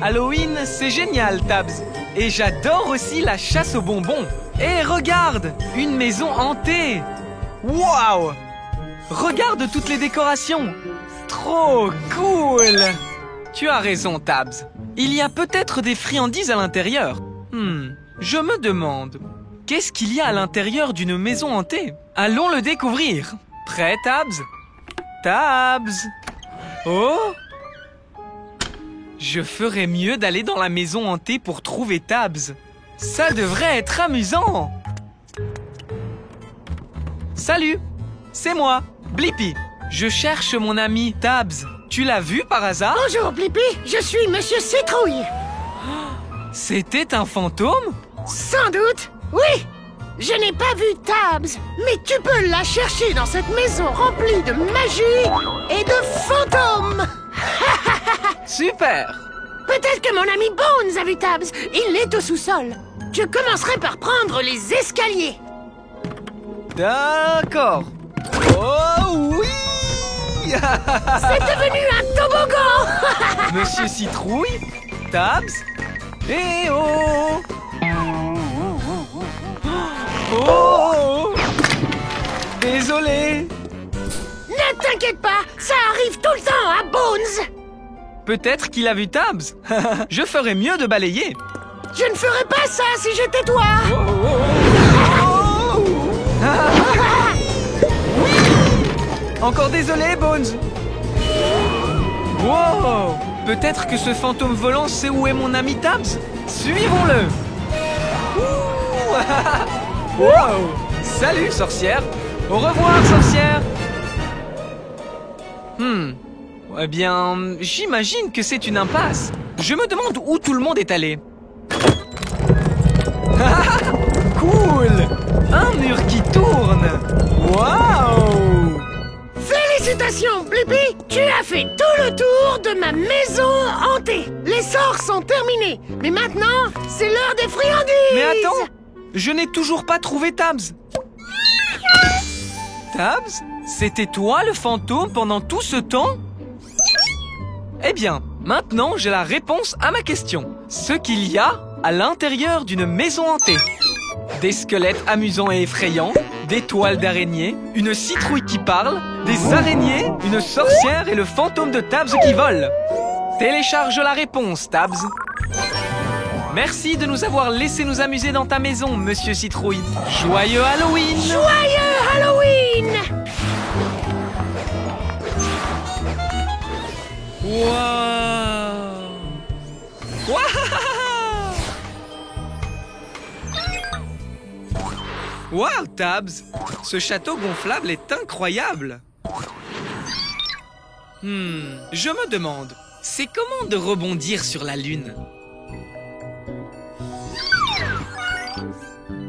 Halloween, c'est génial, Tabs. Et j'adore aussi la chasse aux bonbons. Et regarde, une maison hantée. Waouh! Regarde toutes les décorations. Trop cool. Tu as raison, Tabs. Il y a peut-être des friandises à l'intérieur. Je me demande, qu'est-ce qu'il y a à l'intérieur d'une maison hantée? Allons le découvrir. Prêt, Tabs? Tabs! Oh! Je ferais mieux d'aller dans la maison hantée pour trouver Tabs. Ça devrait être amusant. Salut, c'est moi, Blippi. Je cherche mon ami Tabs. Tu l'as vu par hasard? Bonjour, Blippi. Je suis Monsieur Citrouille. C'était un fantôme? Sans doute, oui. Je n'ai pas vu Tabs, mais tu peux la chercher dans cette maison remplie de magie et de fantômes. Super. Peut-être que mon ami Bones a vu Tabs. Il est au sous-sol. Je commencerai par prendre les escaliers. D'accord. Oh oui. C'est devenu un toboggan. Monsieur Citrouille, Tabs, et oh! Oh! Désolé. Ne t'inquiète pas, ça arrive tout le temps à Bones. Peut-être qu'il a vu Tabs. Je ferais mieux de balayer. Je ne ferais pas ça si j'étais toi. Encore désolé, Bones. Wow! Peut-être que ce fantôme volant sait où est mon ami Tabs. Suivons-le. Wow! Salut, sorcière. Au revoir, sorcière. Eh bien, j'imagine que c'est une impasse. Je me demande où tout le monde est allé. Cool! Un mur qui tourne. Waouh! Félicitations, Blippi. Tu as fait tout le tour de ma maison hantée. Les sorts sont terminés. Mais maintenant, c'est l'heure des friandises. Mais attends! Je n'ai toujours pas trouvé Tabs. Tabs? C'était toi le fantôme pendant tout ce temps? Eh bien, maintenant j'ai la réponse à ma question. Ce qu'il y a à l'intérieur d'une maison hantée. Des squelettes amusants et effrayants, des toiles d'araignées, une citrouille qui parle, des araignées, une sorcière et le fantôme de Tabs qui vole. Télécharge la réponse, Tabs. Merci de nous avoir laissé nous amuser dans ta maison, Monsieur Citrouille. Joyeux Halloween! Joyeux Halloween! Wow! Wow, Tabs! Ce château gonflable est incroyable! Je me demande, c'est comment de rebondir sur la Lune?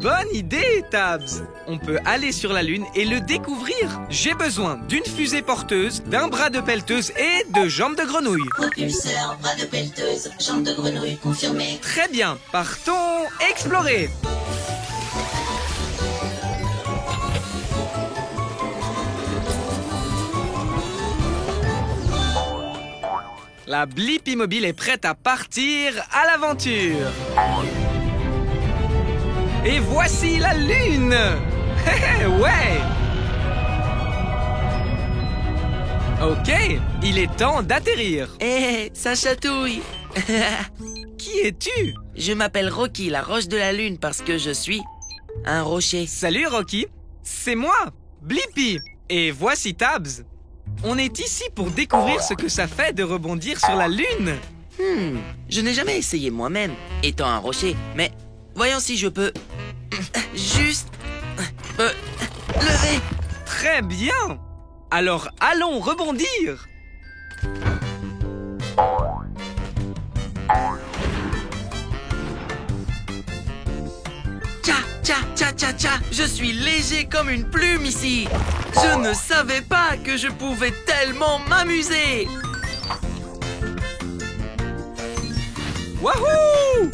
Bonne idée, Tabs! On peut aller sur la Lune et le découvrir. J'ai besoin d'une fusée porteuse, d'un bras de pelleteuse et de jambes de grenouille. Propulseur, bras de pelleteuse, jambes de grenouille confirmé. Très bien, partons explorer. La Blippi Mobile est prête à partir à l'aventure. Et voici la Lune. Ouais. Ok, il est temps d'atterrir. Ça chatouille. Qui es-tu? Je m'appelle Rocky, la roche de la lune, parce que je suis un rocher. Salut Rocky, c'est moi, Blippi. Et voici Tabs. On est ici pour découvrir ce que ça fait de rebondir sur la Lune. Je n'ai jamais essayé moi-même, étant un rocher, mais voyons si je peux juste me lever. Très bien. Alors allons rebondir. Tcha, tcha, tcha, tcha, tcha. Je suis léger comme une plume ici. Je ne savais pas que je pouvais tellement m'amuser. Wouhou!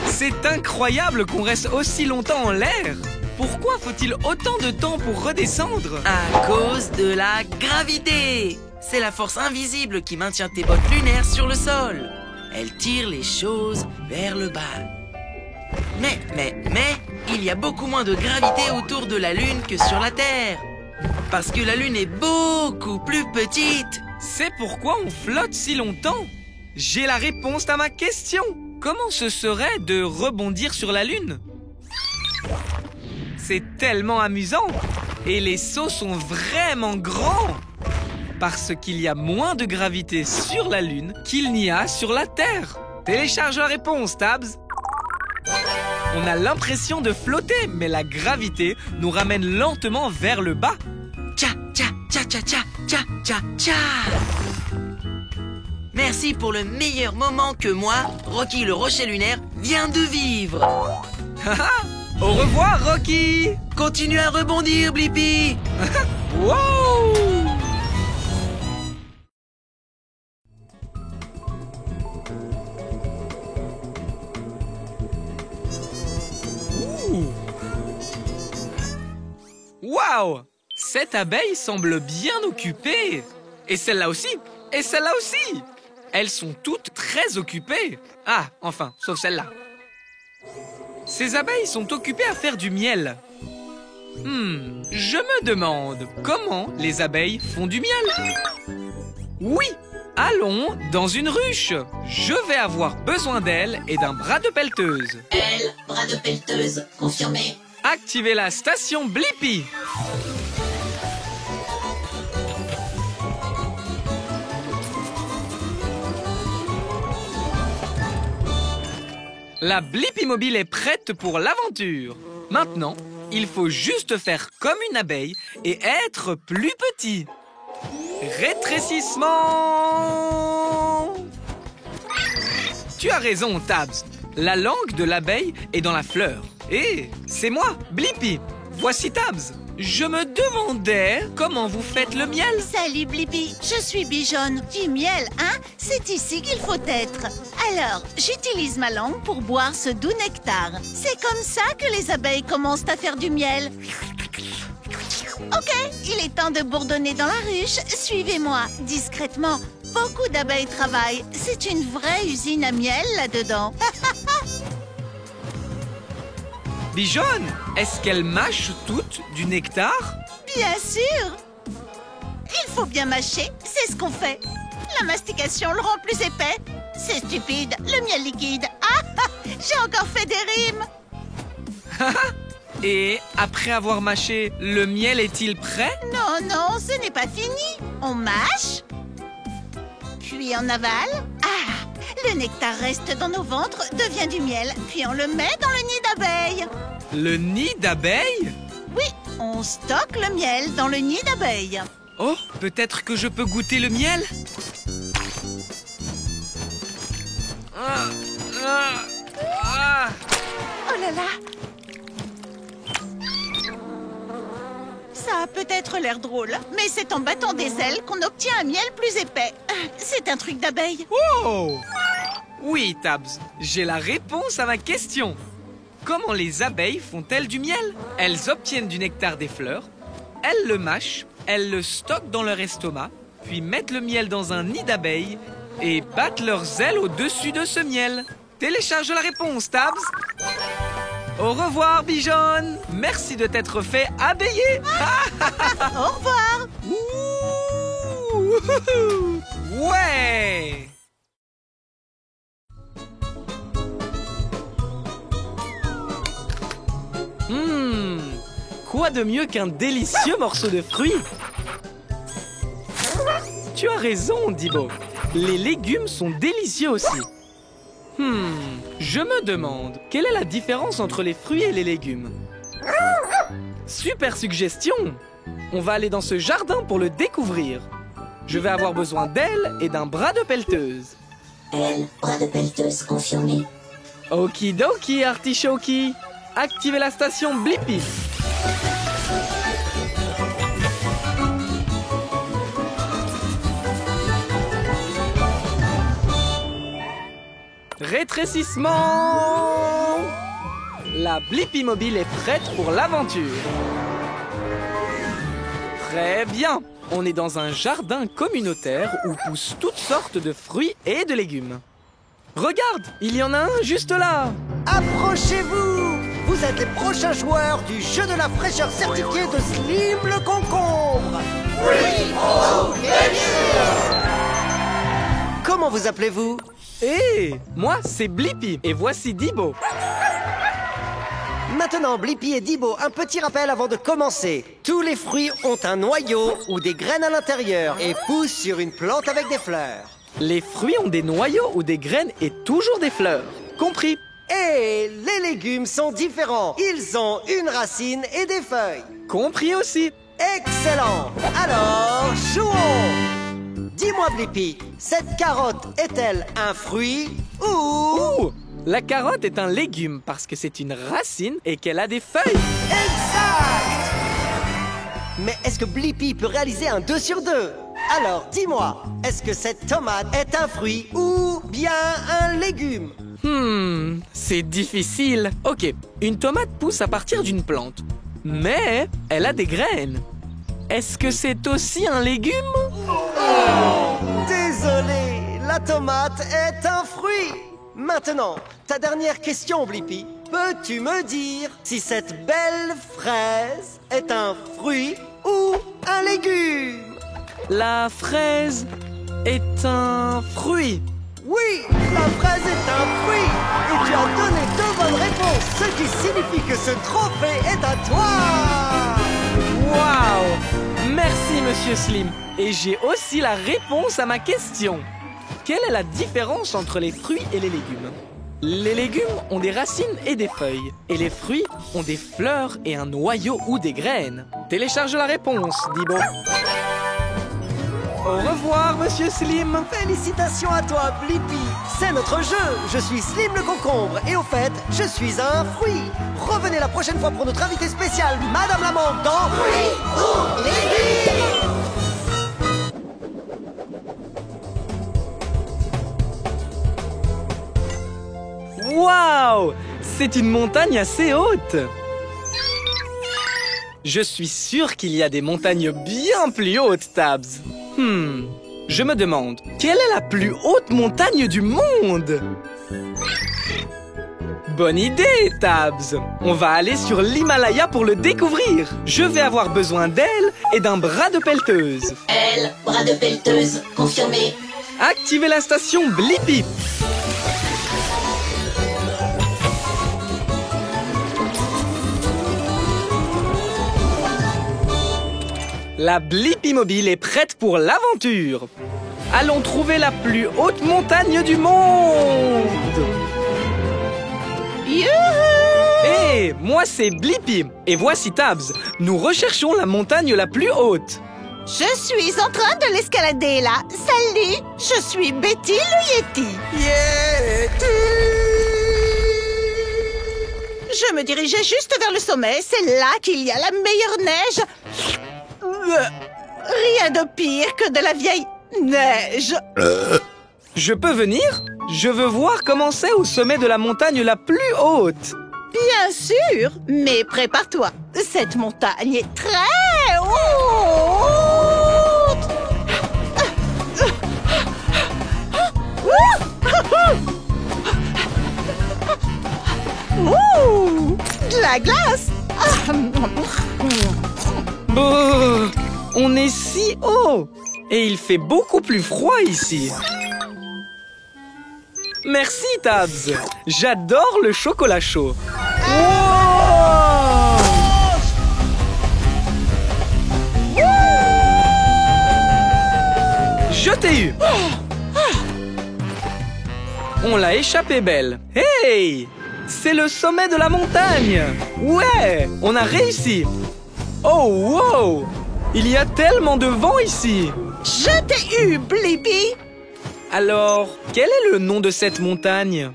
C'est incroyable qu'on reste aussi longtemps en l'air. Pourquoi faut-il autant de temps pour redescendre? À cause de la gravité. C'est la force invisible qui maintient tes bottes lunaires sur le sol. Elle tire les choses vers le bas. Mais, il y a beaucoup moins de gravité autour de la Lune que sur la Terre. Parce que la Lune est beaucoup plus petite. C'est pourquoi on flotte si longtemps. J'ai la réponse à ma question. Comment ce serait de rebondir sur la Lune? C'est tellement amusant. Et les sauts sont vraiment grands. Parce qu'il y a moins de gravité sur la Lune qu'il n'y a sur la Terre. Télécharge la réponse, Tabs. On a l'impression de flotter, mais la gravité nous ramène lentement vers le bas. Tcha, tcha, tcha, tcha, tcha, tcha, tcha, tcha. Merci pour le meilleur moment que moi, Rocky le rocher lunaire, viens de vivre. Au revoir, Rocky. Continue à rebondir, Blippi. Wow! Waouh! Cette abeille semble bien occupée. Et celle-là aussi. Et celle-là aussi. Elles sont toutes très occupées. Ah, enfin, sauf celle-là. Ces abeilles sont occupées à faire du miel. Je me demande comment les abeilles font du miel. Oui, allons dans une ruche. Je vais avoir besoin d'elles et d'un bras de pelleteuse. Elle, bras de pelleteuse, confirmé. Activez la station Blippi. La Blippi mobile est prête pour l'aventure. Maintenant, il faut juste faire comme une abeille et être plus petit. Rétrécissement! Tu as raison, Tabs. La langue de l'abeille est dans la fleur. Et c'est moi, Blippi. Voici Tabs. Je me demandais comment vous faites le miel. Salut Blippi, je suis Bijonne. Du miel, hein? C'est ici qu'il faut être. Alors, j'utilise ma langue pour boire ce doux nectar. C'est comme ça que les abeilles commencent à faire du miel. Ok, il est temps de bourdonner dans la ruche. Suivez-moi, discrètement. Beaucoup d'abeilles travaillent. C'est une vraie usine à miel là-dedans. Bijonne, est-ce qu'elles mâchent toutes du nectar? Bien sûr. Il faut bien mâcher, c'est ce qu'on fait. La mastication le rend plus épais. C'est stupide, le miel liquide. Ah, j'ai encore fait des rimes. Et après avoir mâché, le miel est-il prêt? Non, non, ce n'est pas fini. On mâche, puis on avale. Ah, le nectar reste dans nos ventres, devient du miel, puis on le met dans le nid d'abeilles. Le nid d'abeilles? Oui, on stocke le miel dans le nid d'abeilles. Oh, peut-être que je peux goûter le miel? Oh là là! Ça a peut-être l'air drôle, mais c'est en battant des ailes qu'on obtient un miel plus épais. C'est un truc d'abeille. Oh! Oui, Tabs, j'ai la réponse à ma question. Comment les abeilles font-elles du miel? Elles obtiennent du nectar des fleurs, elles le mâchent, elles le stockent dans leur estomac, puis mettent le miel dans un nid d'abeilles et battent leurs ailes au-dessus de ce miel. Télécharge la réponse, Tabs. Au revoir, Bijonne. Merci de t'être fait abeiller. Au revoir. Ouh, ouais. Quoi de mieux qu'un délicieux morceau de fruit? Tu as raison, Dibo. Les légumes sont délicieux aussi. Je me demande, quelle est la différence entre les fruits et les légumes? Super suggestion! On va aller dans ce jardin pour le découvrir. Je vais avoir besoin d'elle et d'un bras de pelleteuse. Elle, bras de pelleteuse confirmé. Okidoki, artichoki. Activez la station Blippi. Rétrécissement! La Blippi mobile est prête pour l'aventure. Très bien. On est dans un jardin communautaire où poussent toutes sortes de fruits et de légumes. Regarde, il y en a un juste là. Approchez-vous! Vous êtes les prochains joueurs du jeu de la fraîcheur certifié de Slim le concombre. Oui, oh, bien sûr. Comment vous appelez-vous? Moi, c'est Blippi et voici Dibo. Maintenant, Blippi et Dibo, un petit rappel avant de commencer. Tous les fruits ont un noyau ou des graines à l'intérieur et poussent sur une plante avec des fleurs. Les fruits ont des noyaux ou des graines et toujours des fleurs. Compris? Et les légumes sont différents. Ils ont une racine et des feuilles. Compris aussi. Excellent. Alors, jouons. Dis-moi, Blippi, cette carotte est-elle un fruit ou... La carotte est un légume parce que c'est une racine et qu'elle a des feuilles. Exact. Mais est-ce que Blippi peut réaliser un 2 sur 2? Alors, dis-moi, est-ce que cette tomate est un fruit ou bien un légume? C'est difficile. Ok, une tomate pousse à partir d'une plante, mais elle a des graines. Est-ce que c'est aussi un légume? Désolé, la tomate est un fruit. Maintenant, ta dernière question, Blippi. Peux-tu me dire si cette belle fraise est un fruit ou un légume? La fraise est un fruit. Oui, la fraise est un fruit. Et tu as donné 2 bonnes réponses, ce qui signifie que ce trophée est à toi. Waouh! Merci, Monsieur Slim. Et j'ai aussi la réponse à ma question. Quelle est la différence entre les fruits et les légumes? Les légumes ont des racines et des feuilles. Et les fruits ont des fleurs et un noyau ou des graines. Télécharge la réponse, Dibo. Au revoir, Monsieur Slim. Félicitations à toi, Blippi. C'est notre jeu. Je suis Slim le concombre. Et au fait, je suis un fruit. Revenez la prochaine fois pour notre invité spécial, Madame Lamande, dans Fruits ou Légumes. Waouh! C'est une montagne assez haute. Je suis sûr qu'il y a des montagnes bien plus hautes, Tabs. Je me demande, quelle est la plus haute montagne du monde? Bonne idée, Tabs. On va aller sur l'Himalaya pour le découvrir. Je vais avoir besoin d'ailes et d'un bras de pelleteuse. Elle, bras de pelleteuse, confirmé. Activez la station Blippi. La Blippi Mobile est prête pour l'aventure. Allons trouver la plus haute montagne du monde. Youhou! Hé, moi c'est Blippi. Et voici Tabs. Nous recherchons la montagne la plus haute. Je suis en train de l'escalader là. Salut, je suis Betty le Yeti. Yeti! Je me dirigeais juste vers le sommet. C'est là qu'il y a la meilleure neige. Rien de pire que de la vieille neige. Je peux venir? Je veux voir comment c'est au sommet de la montagne la plus haute. Bien sûr, mais prépare-toi. Cette montagne est très haute. Ouh, de la glace. Oh, on est si haut et il fait beaucoup plus froid ici. Merci, Tabs. J'adore le chocolat chaud. Wow! Je t'ai eu. On l'a échappé belle. Hey! C'est le sommet de la montagne. Ouais, on a réussi. Oh, wow! Il y a tellement de vent ici. Je t'ai eu, Blippi. Alors, quel est le nom de cette montagne?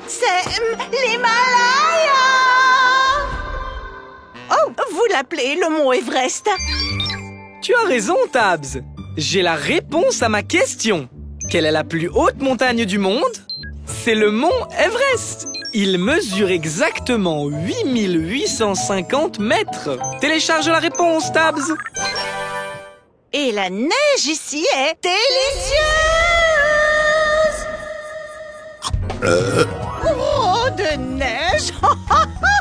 C'est l'Himalaya. Oh, vous l'appelez le mont Everest. Tu as raison, Tabs. J'ai la réponse à ma question. Quelle est la plus haute montagne du monde? C'est le mont Everest. Il mesure exactement 8850 mètres. Télécharge la réponse, Tabs. Et la neige ici est délicieuse. Oh, de neige.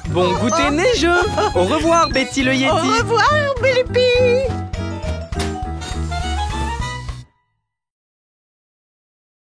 Bon goûter neigeux. Au revoir, Betty le Yeti. Au revoir, Blippi.